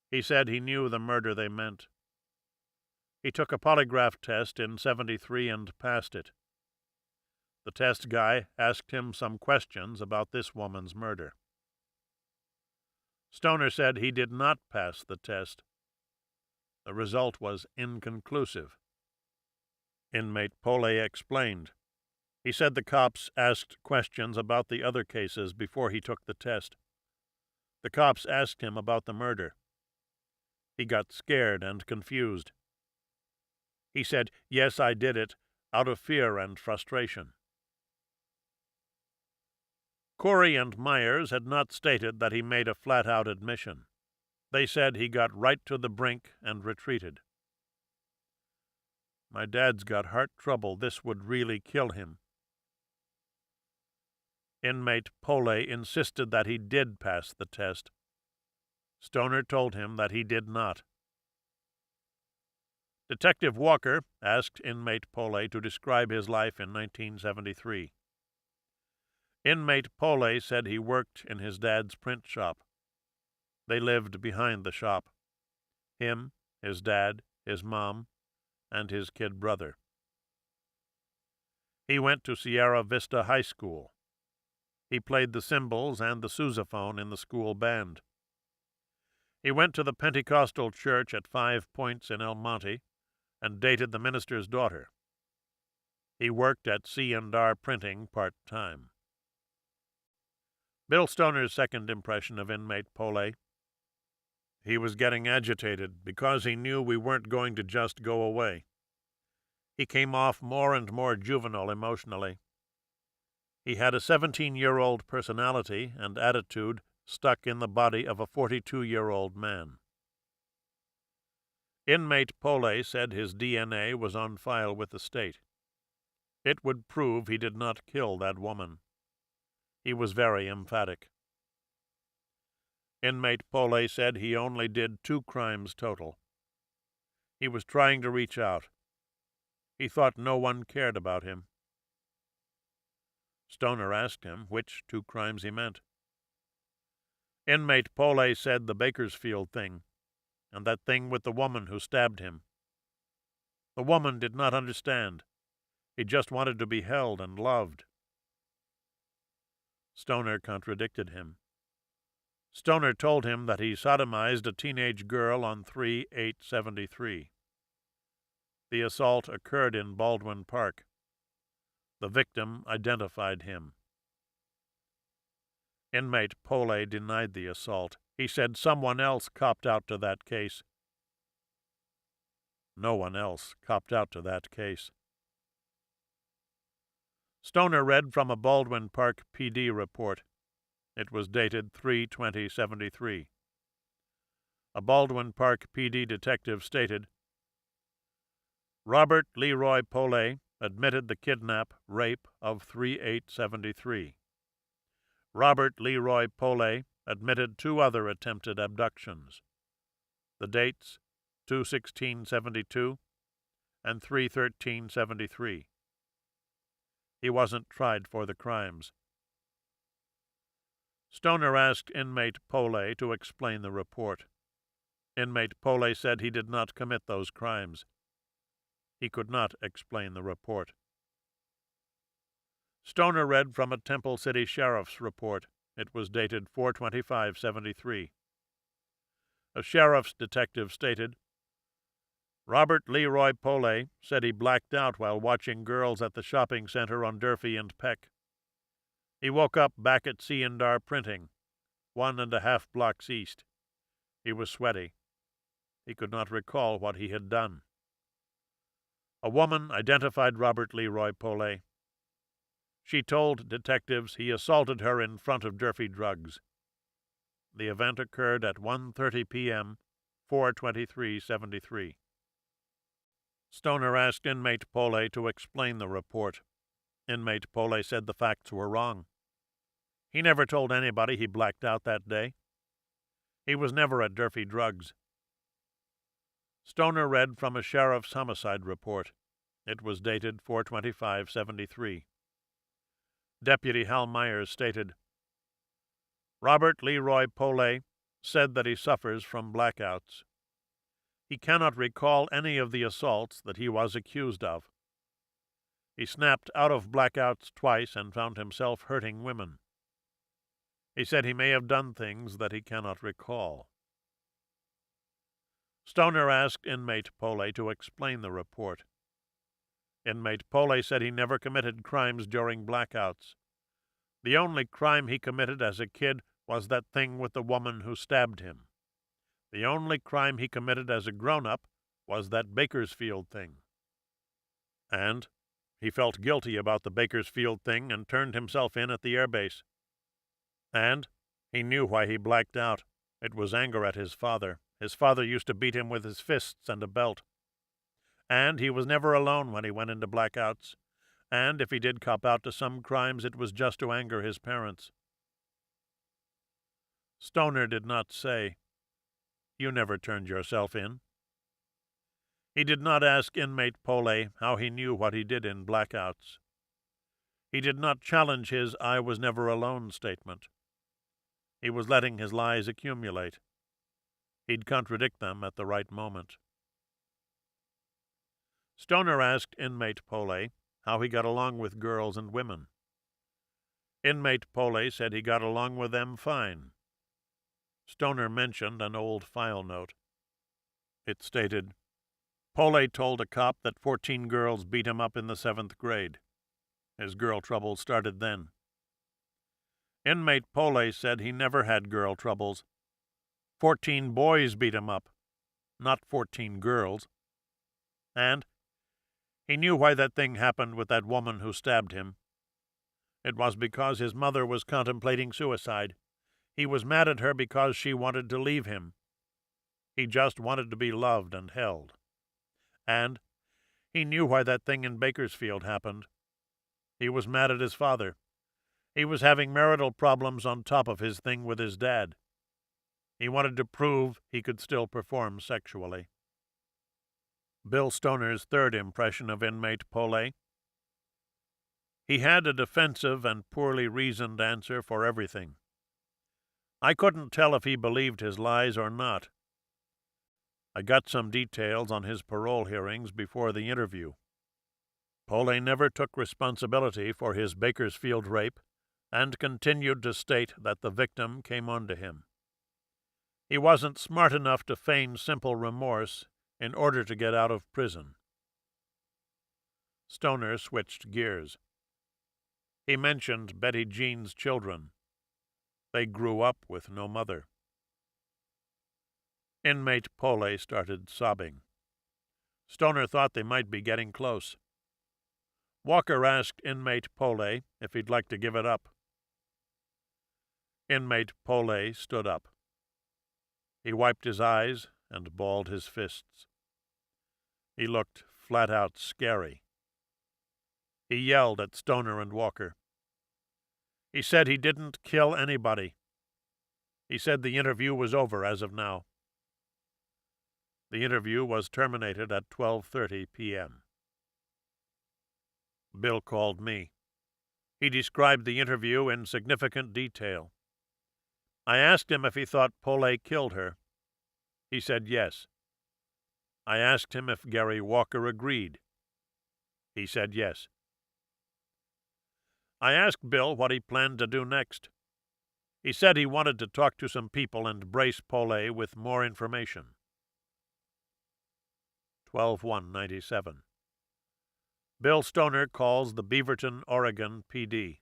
He said he knew the murder they meant. He took a polygraph test in '73 and passed it. The test guy asked him some questions about this woman's murder. Stoner said he did not pass the test. The result was inconclusive. Inmate Pole explained. He said the cops asked questions about the other cases before he took the test. The cops asked him about the murder. He got scared and confused. He said, "Yes, I did it, out of fear and frustration." Corey and Myers had not stated that he made a flat-out admission. They said he got right to the brink and retreated. "My dad's got heart trouble. This would really kill him." Inmate Pole insisted that he did pass the test. Stoner told him that he did not. Detective Walker asked inmate Pole to describe his life in 1973. Inmate Pole said he worked in his dad's print shop. They lived behind the shop. Him, his dad, his mom, and his kid brother. He went to Sierra Vista High School. He played the cymbals and the sousaphone in the school band. He went to the Pentecostal church at 5 Points in El Monte and dated the minister's daughter. He worked at C&R Printing part-time. Bill Stoner's second impression of inmate Pole: he was getting agitated because he knew we weren't going to just go away. He came off more and more juvenile emotionally. He had a 17-year-old personality and attitude stuck in the body of a 42-year-old man. Inmate Pole said his DNA was on file with the state. It would prove he did not kill that woman. He was very emphatic. Inmate Pole said he only did 2 crimes total. He was trying to reach out. He thought no one cared about him. Stoner asked him which 2 crimes he meant. Inmate Pole said the Bakersfield thing, and that thing with the woman who stabbed him. The woman did not understand. He just wanted to be held and loved. Stoner contradicted him. Stoner told him that he sodomized a teenage girl on 3/8/73. The assault occurred in Baldwin Park. The victim identified him. Inmate Pole denied the assault. He said someone else copped out to that case. No one else copped out to that case. Stoner read from a Baldwin Park PD report. It was dated 3/20/73. A Baldwin Park PD detective stated, Robert Leroy Pole admitted the kidnap, rape of 3/8/73. Robert Leroy Pole admitted 2 other attempted abductions. The dates, 2/16/72 and 3/13/73. He wasn't tried for the crimes. Stoner asked inmate Pole to explain the report. Inmate Pole said he did not commit those crimes. He could not explain the report. Stoner read from a Temple City Sheriff's report. It was dated 4/25/73. A sheriff's detective stated, Robert Leroy Pole said he blacked out while watching girls at the shopping center on Durfee and Peck. He woke up back at C&R Printing, 1.5 blocks east. He was sweaty. He could not recall what he had done. A woman identified Robert Leroy Pole. She told detectives he assaulted her in front of Durfee Drugs. The event occurred at 1:30 p.m., 4/23/73. Stoner asked inmate Pole to explain the report. Inmate Pole said the facts were wrong. He never told anybody he blacked out that day. He was never at Durfee Drugs. Stoner read from a sheriff's homicide report. It was dated 4/25/73. Deputy Hal Myers stated, Robert Leroy Pole said that he suffers from blackouts. He cannot recall any of the assaults that he was accused of. He snapped out of blackouts twice and found himself hurting women. He said he may have done things that he cannot recall. Stoner asked inmate Pole to explain the report. Inmate Pole said he never committed crimes during blackouts. The only crime he committed as a kid was that thing with the woman who stabbed him. The only crime he committed as a grown-up was that Bakersfield thing. And he felt guilty about the Bakersfield thing and turned himself in at the airbase. And he knew why he blacked out. It was anger at his father. His father used to beat him with his fists and a belt. And he was never alone when he went into blackouts. And if he did cop out to some crimes, it was just to anger his parents. Stoner did not say, You never turned yourself in. He did not ask inmate Pole how he knew what he did in blackouts. He did not challenge his I was never alone statement. He was letting his lies accumulate. He'd contradict them at the right moment. Stoner asked inmate Pole how he got along with girls and women. Inmate Pole said he got along with them fine. Stoner mentioned an old file note. It stated, Pole told a cop that 14 girls beat him up in the 7th grade. His girl trouble started then. Inmate Pole said he never had girl troubles. 14 boys beat him up, not 14 girls. And he knew why that thing happened with that woman who stabbed him. It was because his mother was contemplating suicide. He was mad at her because she wanted to leave him. He just wanted to be loved and held. And he knew why that thing in Bakersfield happened. He was mad at his father. He was having marital problems on top of his thing with his dad. He wanted to prove he could still perform sexually. Bill Stoner's third impression of inmate Pole. He had a defensive and poorly reasoned answer for everything. I couldn't tell if he believed his lies or not. I got some details on his parole hearings before the interview. Pole never took responsibility for his Bakersfield rape and continued to state that the victim came onto him. He wasn't smart enough to feign simple remorse in order to get out of prison. Stoner switched gears. He mentioned Betty Jean's children. They grew up with no mother. Inmate Pole started sobbing. Stoner thought they might be getting close. Walker asked Inmate Pole if he'd like to give it up. Inmate Pole stood up. He wiped his eyes and balled his fists. He looked flat-out scary. He yelled at Stoner and Walker. He said he didn't kill anybody. He said the interview was over as of now. The interview was terminated at 12:30 p.m. Bill called me. He described the interview in significant detail. I asked him if he thought Pole killed her. He said yes. I asked him if Gary Walker agreed. He said yes. I asked Bill what he planned to do next. He said he wanted to talk to some people and brace Pole with more information. 12/1/97. Bill Stoner calls the Beaverton, Oregon PD.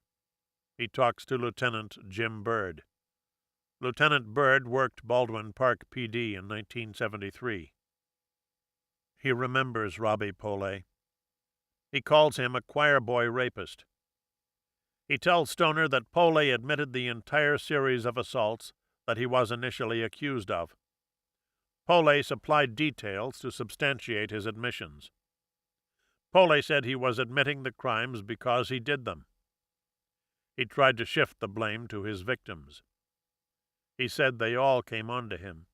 He talks to Lieutenant Jim Bird. Lieutenant Bird worked Baldwin Park PD in 1973. He remembers Robbie Pole. He calls him a choir boy rapist. He tells Stoner that Pole admitted the entire series of assaults that he was initially accused of. Pole supplied details to substantiate his admissions. Pole said he was admitting the crimes because he did them. He tried to shift the blame to his victims. He said they all came on to him.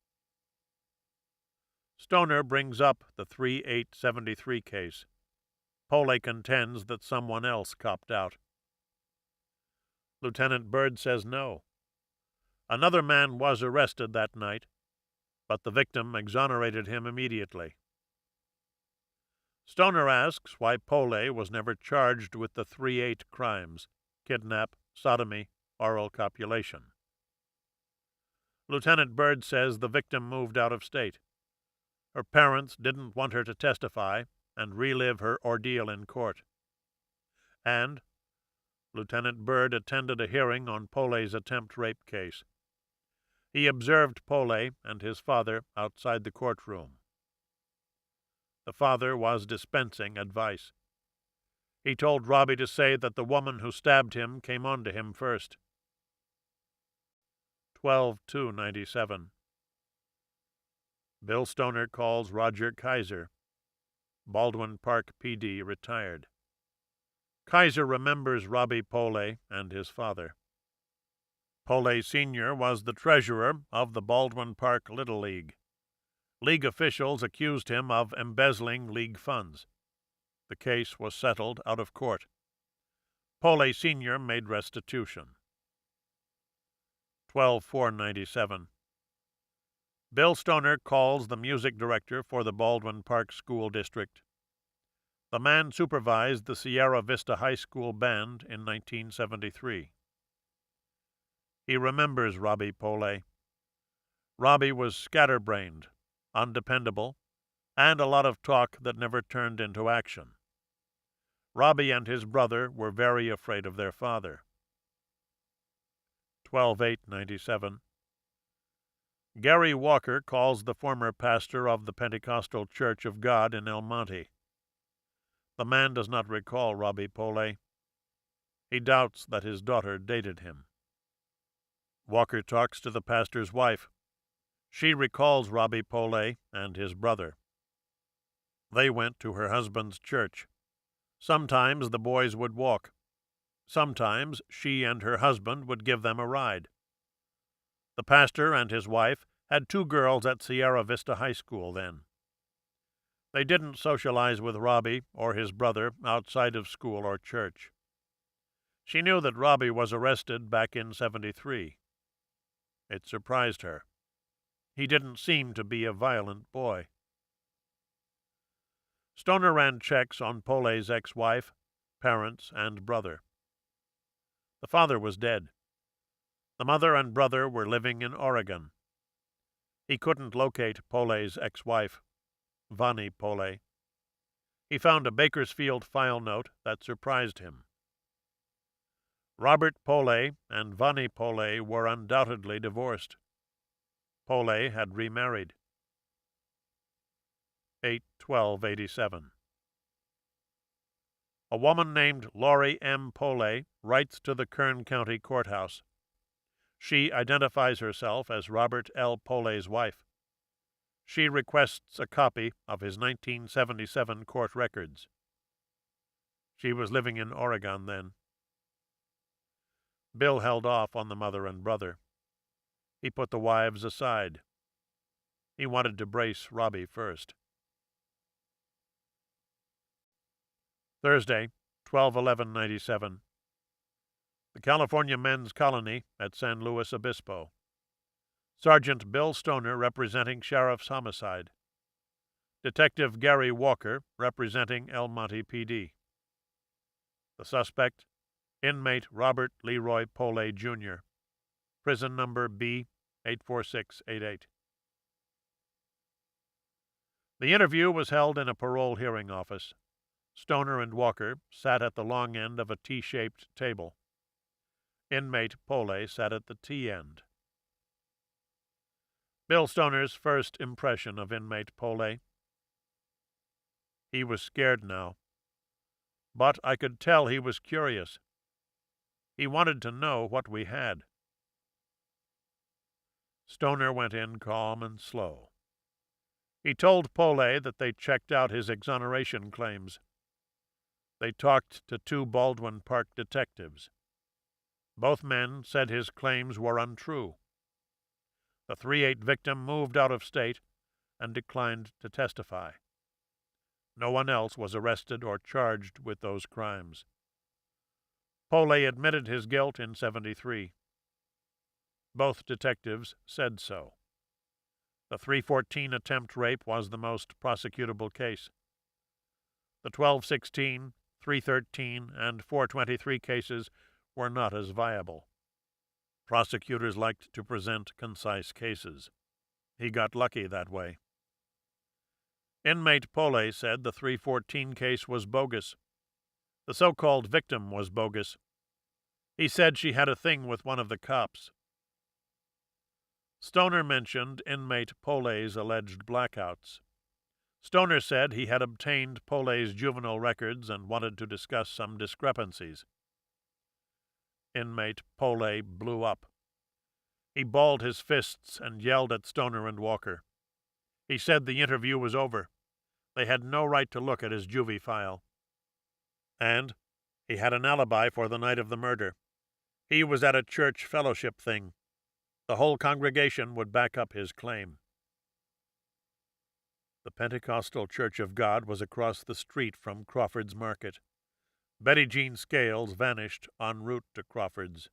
Stoner brings up the 3/8/73 case. Pole contends that someone else copped out. Lieutenant Bird says no. Another man was arrested that night, but the victim exonerated him immediately. Stoner asks why Pole was never charged with the 3/8 crimes: kidnap, sodomy, oral copulation. Lieutenant Bird says the victim moved out of state. Her parents didn't want her to testify and relive her ordeal in court. And Lieutenant Bird attended a hearing on Pole's attempt rape case. He observed Pole and his father outside the courtroom. The father was dispensing advice. He told Robbie to say that the woman who stabbed him came on to him first. 12/2/97. Bill Stoner calls Roger Kaiser. Baldwin Park PD retired. Kaiser remembers Robbie Pole and his father. Pole Sr. was the treasurer of the Baldwin Park Little League. League officials accused him of embezzling league funds. The case was settled out of court. Pole Sr. made restitution. 12/4/97. Bill Stoner calls the music director for the Baldwin Park School District. The man supervised the Sierra Vista High School band in 1973. He remembers Robbie Pole. Robbie was scatterbrained, undependable, and a lot of talk that never turned into action. Robbie and his brother were very afraid of their father. 12/8/97. Gary Walker calls the former pastor of the Pentecostal Church of God in El Monte. The man does not recall Robbie Pole. He doubts that his daughter dated him. Walker talks to the pastor's wife. She recalls Robbie Pole and his brother. They went to her husband's church. Sometimes the boys would walk. Sometimes she and her husband would give them a ride. The pastor and his wife had 2 girls at Sierra Vista High School then. They didn't socialize with Robbie or his brother outside of school or church. She knew that Robbie was arrested back in 73. It surprised her. He didn't seem to be a violent boy. Stoner ran checks on Pole's ex-wife, parents, and brother. The father was dead. The mother and brother were living in Oregon. He couldn't locate Pole's ex-wife, Vani Pole. He found a Bakersfield file note that surprised him. Robert Pole and Vani Pole were undoubtedly divorced. Pole had remarried. 8/12/87. A woman named Laurie M. Pole writes to the Kern County Courthouse. She identifies herself as Robert L. Pole's wife. She requests a copy of his 1977 court records. She was living in Oregon then. Bill held off on the mother and brother. He put the wives aside. He wanted to brace Robbie first. Thursday, 12/11/97. The California Men's Colony at San Luis Obispo. Sergeant Bill Stoner representing Sheriff's Homicide. Detective Gary Walker representing El Monte PD. The suspect, inmate Robert Leroy Pole, Jr., prison number B84688. The interview was held in a parole hearing office. Stoner and Walker sat at the long end of a T-shaped table. Inmate Pole sat at the T end. Bill Stoner's first impression of inmate Pole. He was scared now, but I could tell he was curious. He wanted to know what we had. Stoner went in calm and slow. He told Pole that they checked out his exoneration claims. They talked to 2 Baldwin Park detectives. Both men said his claims were untrue. The 3/8 victim moved out of state and declined to testify. No one else was arrested or charged with those crimes. Pole admitted his guilt in '73. Both detectives said so. The 314 attempt rape was the most prosecutable case. The 1216, 313, and 423 cases were not as viable. Prosecutors liked to present concise cases. He got lucky that way. Inmate Pole said the 314 case was bogus. The so-called victim was bogus. He said she had a thing with one of the cops. Stoner mentioned inmate Pole's alleged blackouts. Stoner said he had obtained Pole's juvenile records and wanted to discuss some discrepancies. Inmate Pole blew up. He balled his fists and yelled at Stoner and Walker. He said the interview was over. They had no right to look at his juvie file. And he had an alibi for the night of the murder. He was at a church fellowship thing. The whole congregation would back up his claim. The Pentecostal Church of God was across the street from Crawford's Market. Betty Jean Scales vanished en route to Crawford's.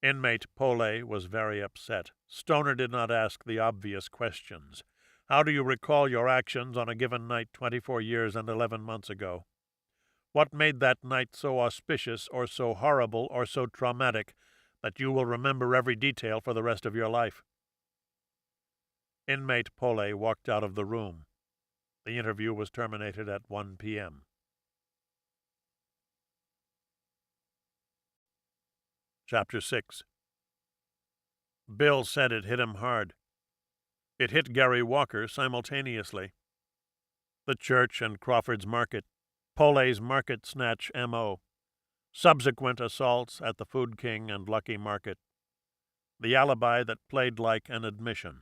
Inmate Pole was very upset. Stoner did not ask the obvious questions. How do you recall your actions on a given night 24 years and 11 months ago? What made that night so auspicious or so horrible or so traumatic that you will remember every detail for the rest of your life? Inmate Pole walked out of the room. The interview was terminated at 1 p.m. Chapter 6. Bill said it hit him hard. It hit Gary Walker simultaneously. The church and Crawford's Market, Pole's market snatch M.O., subsequent assaults at the Food King and Lucky Market, the alibi that played like an admission.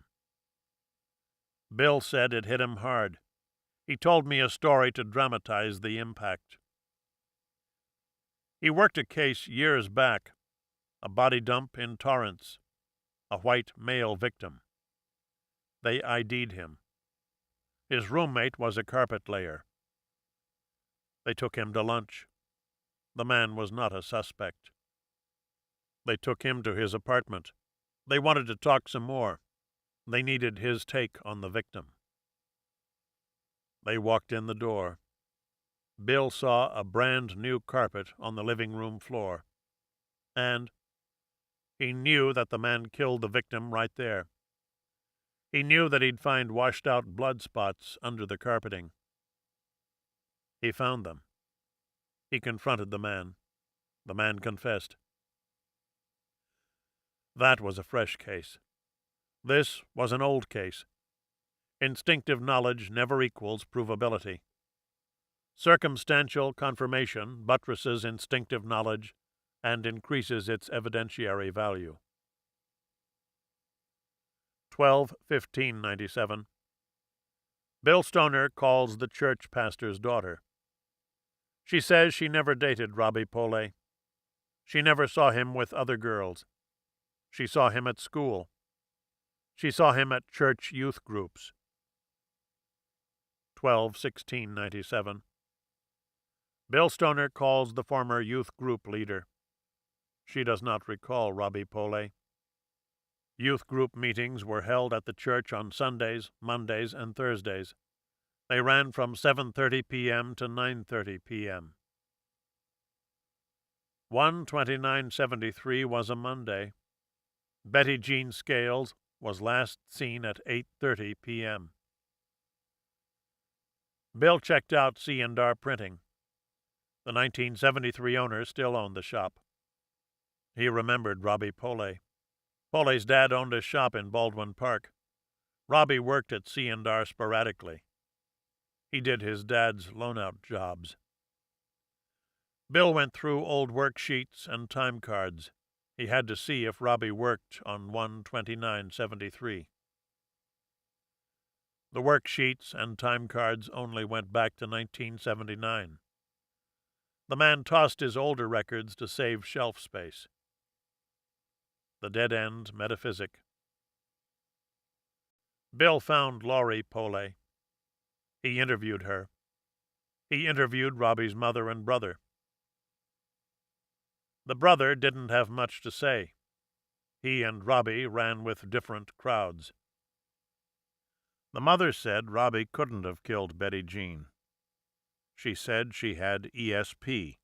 Bill said it hit him hard. He told me a story to dramatize the impact. He worked a case years back, a body dump in Torrance, a white male victim. They ID'd him. His roommate was a carpet layer. They took him to lunch. The man was not a suspect. They took him to his apartment. They wanted to talk some more. They needed his take on the victim. They walked in the door. Bill saw a brand new carpet on the living room floor, and he knew that the man killed the victim right there. He knew that he'd find washed-out blood spots under the carpeting. He found them. He confronted the man. The man confessed. That was a fresh case. This was an old case. Instinctive knowledge never equals provability. Circumstantial confirmation buttresses instinctive knowledge and increases its evidentiary value. 12/15/97. Bill Stoner calls the church pastor's daughter. She says she never dated Robbie Pole. She never saw him with other girls. She saw him at school. She saw him at church youth groups. 12/16/97. Bill Stoner calls the former youth group leader. She does not recall Robbie Pole. Youth group meetings were held at the church on Sundays, Mondays, and Thursdays. They ran from 7:30 p.m. to 9:30 p.m. 1/29/73 was a Monday. Betty Jean Scales was last seen at 8:30 p.m. Bill checked out C&R Printing. The 1973 owner still owned the shop. He remembered Robbie Pole. Pole's dad owned a shop in Baldwin Park. Robbie worked at C&R sporadically. He did his dad's loan-out jobs. Bill went through old worksheets and time cards. He had to see if Robbie worked on 1/29/73. The worksheets and time cards only went back to 1979. The man tossed his older records to save shelf space. The dead-end metaphysic. Bill found Laurie Pole. He interviewed her. He interviewed Robbie's mother and brother. The brother didn't have much to say. He and Robbie ran with different crowds. The mother said Robbie couldn't have killed Betty Jean. She said she had ESP.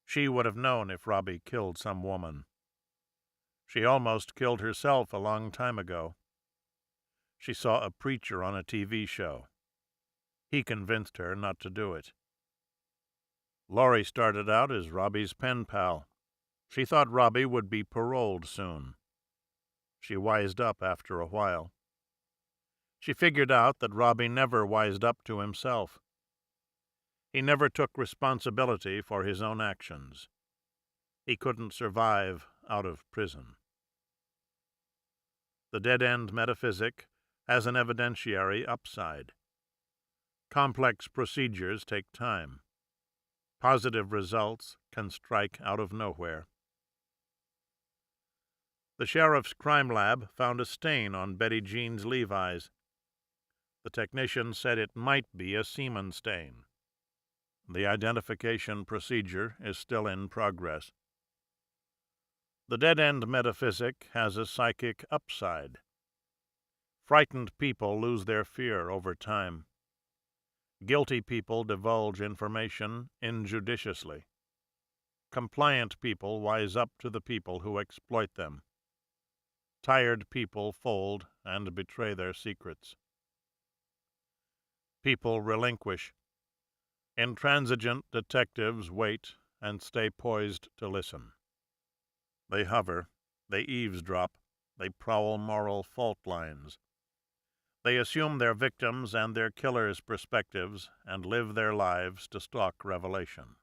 She would have known if Robbie killed some woman. She almost killed herself a long time ago. She saw a preacher on a TV show. He convinced her not to do it. Laurie started out as Robbie's pen pal. She thought Robbie would be paroled soon. She wised up after a while. She figured out that Robbie never wised up to himself. He never took responsibility for his own actions. He couldn't survive out of prison. The dead-end metaphysic has an evidentiary upside. Complex procedures take time. Positive results can strike out of nowhere. The sheriff's crime lab found a stain on Betty Jean's Levi's. The technician said it might be a semen stain. The identification procedure is still in progress. The dead-end metaphysic has a psychic upside. Frightened people lose their fear over time. Guilty people divulge information injudiciously. Compliant people wise up to the people who exploit them. Tired people fold and betray their secrets. People relinquish. Intransigent detectives wait and stay poised to listen. They hover, they eavesdrop, they prowl moral fault lines. They assume their victims' and their killers' perspectives and live their lives to stalk revelation.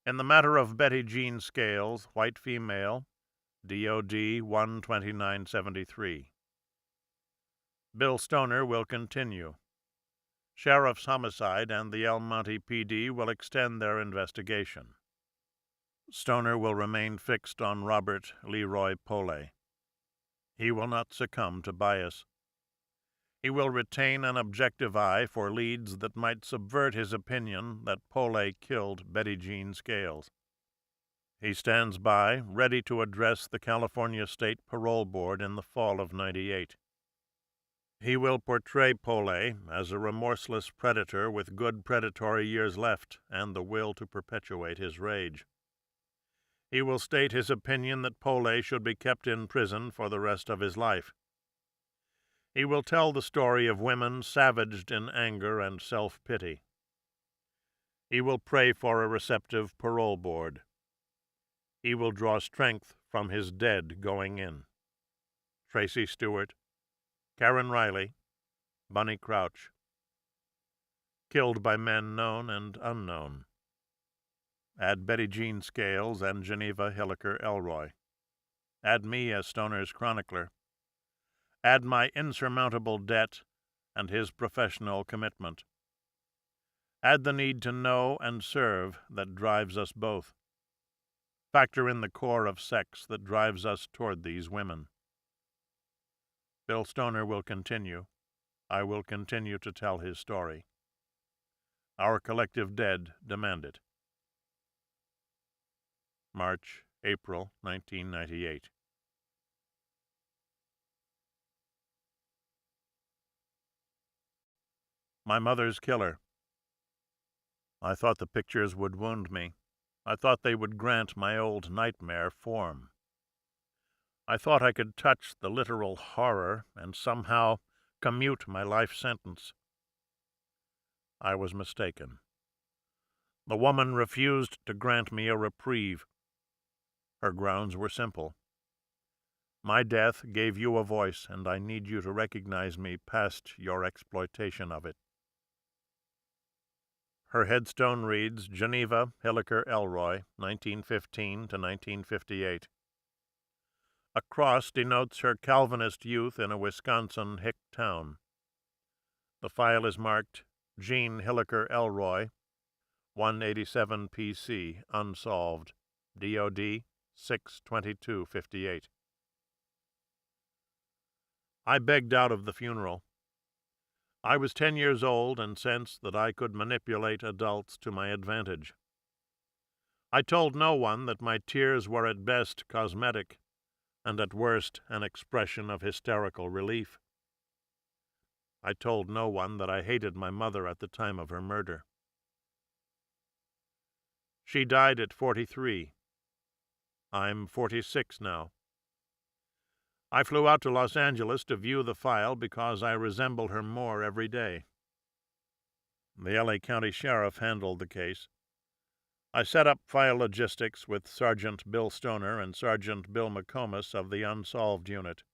In the matter of Betty Jean Scales, white female, DOD 1/29/73. Bill Stoner will continue. Sheriff's Homicide and the El Monte PD will extend their investigation. Stoner will remain fixed on Robert Leroy Pole. He will not succumb to bias. He will retain an objective eye for leads that might subvert his opinion that Pole killed Betty Jean Scales. He stands by, ready to address the California State Parole Board in the fall of '98. He will portray Pole as a remorseless predator with good predatory years left and the will to perpetuate his rage. He will state his opinion that Pole should be kept in prison for the rest of his life. He will tell the story of women savaged in anger and self-pity. He will pray for a receptive parole board. He will draw strength from his dead going in. Tracy Stewart, Karen Riley, Bunny Crouch. Killed by men known and unknown. Add Betty Jean Scales and Geneva Hilliker Ellroy. Add me as Stoner's chronicler. Add my insurmountable debt and his professional commitment. Add the need to know and serve that drives us both. Factor in the core of sex that drives us toward these women. Bill Stoner will continue. I will continue to tell his story. Our collective dead demand it. March, April 1998. My mother's killer. I thought the pictures would wound me. I thought they would grant my old nightmare form. I thought I could touch the literal horror and somehow commute my life sentence. I was mistaken. The woman refused to grant me a reprieve. Her grounds were simple. My death gave you a voice, and I need you to recognize me past your exploitation of it. Her headstone reads, Geneva Hilliker Ellroy, 1915 to 1958. A cross denotes her Calvinist youth in a Wisconsin hick town. The file is marked Jean Hilliker Ellroy, 187 PC, unsolved, DOD 6/22/58. I begged out of the funeral. I was 10 years old and sensed that I could manipulate adults to my advantage. I told no one that my tears were at best cosmetic and at worst an expression of hysterical relief. I told no one that I hated my mother at the time of her murder. She died at 43. I'm 46 now. I flew out to Los Angeles to view the file because I resemble her more every day. The L.A. County Sheriff handled the case. I set up file logistics with Sergeant Bill Stoner and Sergeant Bill McComas of the Unsolved Unit.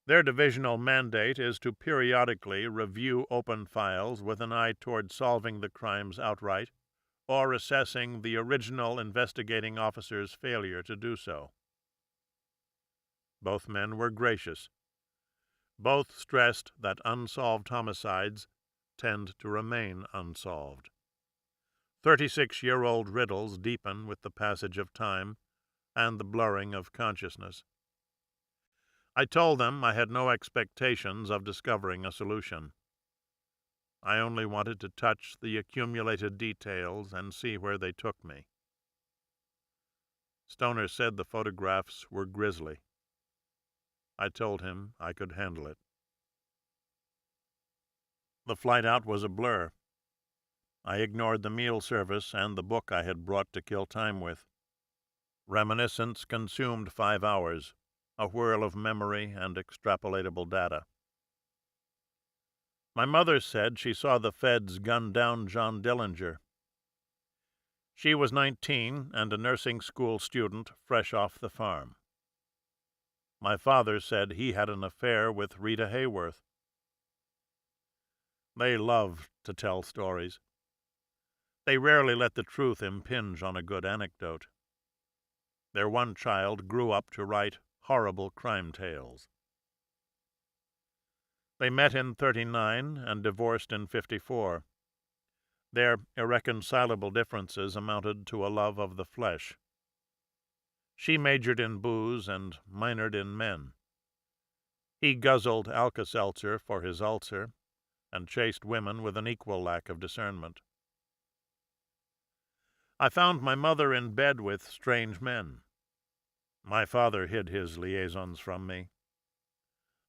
Their divisional mandate is to periodically review open files with an eye toward solving the crimes outright or assessing the original investigating officer's failure to do so. Both men were gracious. Both stressed that unsolved homicides tend to remain unsolved. 36-year-old riddles deepen with the passage of time and the blurring of consciousness. I told them I had no expectations of discovering a solution. I only wanted to touch the accumulated details and see where they took me. Stoner said the photographs were grisly. I told him I could handle it. The flight out was a blur. I ignored the meal service and the book I had brought to kill time with. Reminiscence consumed 5 hours, a whirl of memory and extrapolatable data. My mother said she saw the feds gun down John Dillinger. She was 19 and a nursing school student fresh off the farm. My father said he had an affair with Rita Hayworth. They loved to tell stories. They rarely let the truth impinge on a good anecdote. Their one child grew up to write horrible crime tales. They met in 39 and divorced in 54. Their irreconcilable differences amounted to a love of the flesh. She majored in booze and minored in men. He guzzled Alka-Seltzer for his ulcer and chased women with an equal lack of discernment. I found my mother in bed with strange men. My father hid his liaisons from me.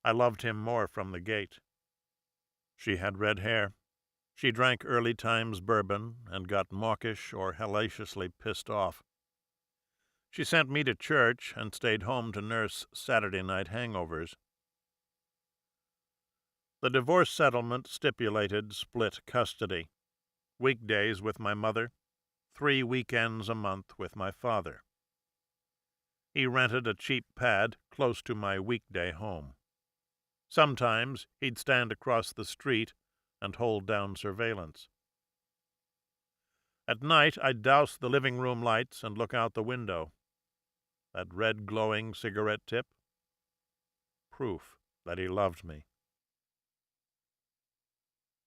I loved him more from the gate. She had red hair. She drank early times bourbon and got mawkish or hellaciously pissed off. She sent me to church and stayed home to nurse Saturday night hangovers. The divorce settlement stipulated split custody. Weekdays with my mother, 3 weekends a month with my father. He rented a cheap pad close to my weekday home. Sometimes he'd stand across the street and hold down surveillance. At night I'd douse the living room lights and look out the window. That red glowing cigarette tip? Proof that he loved me.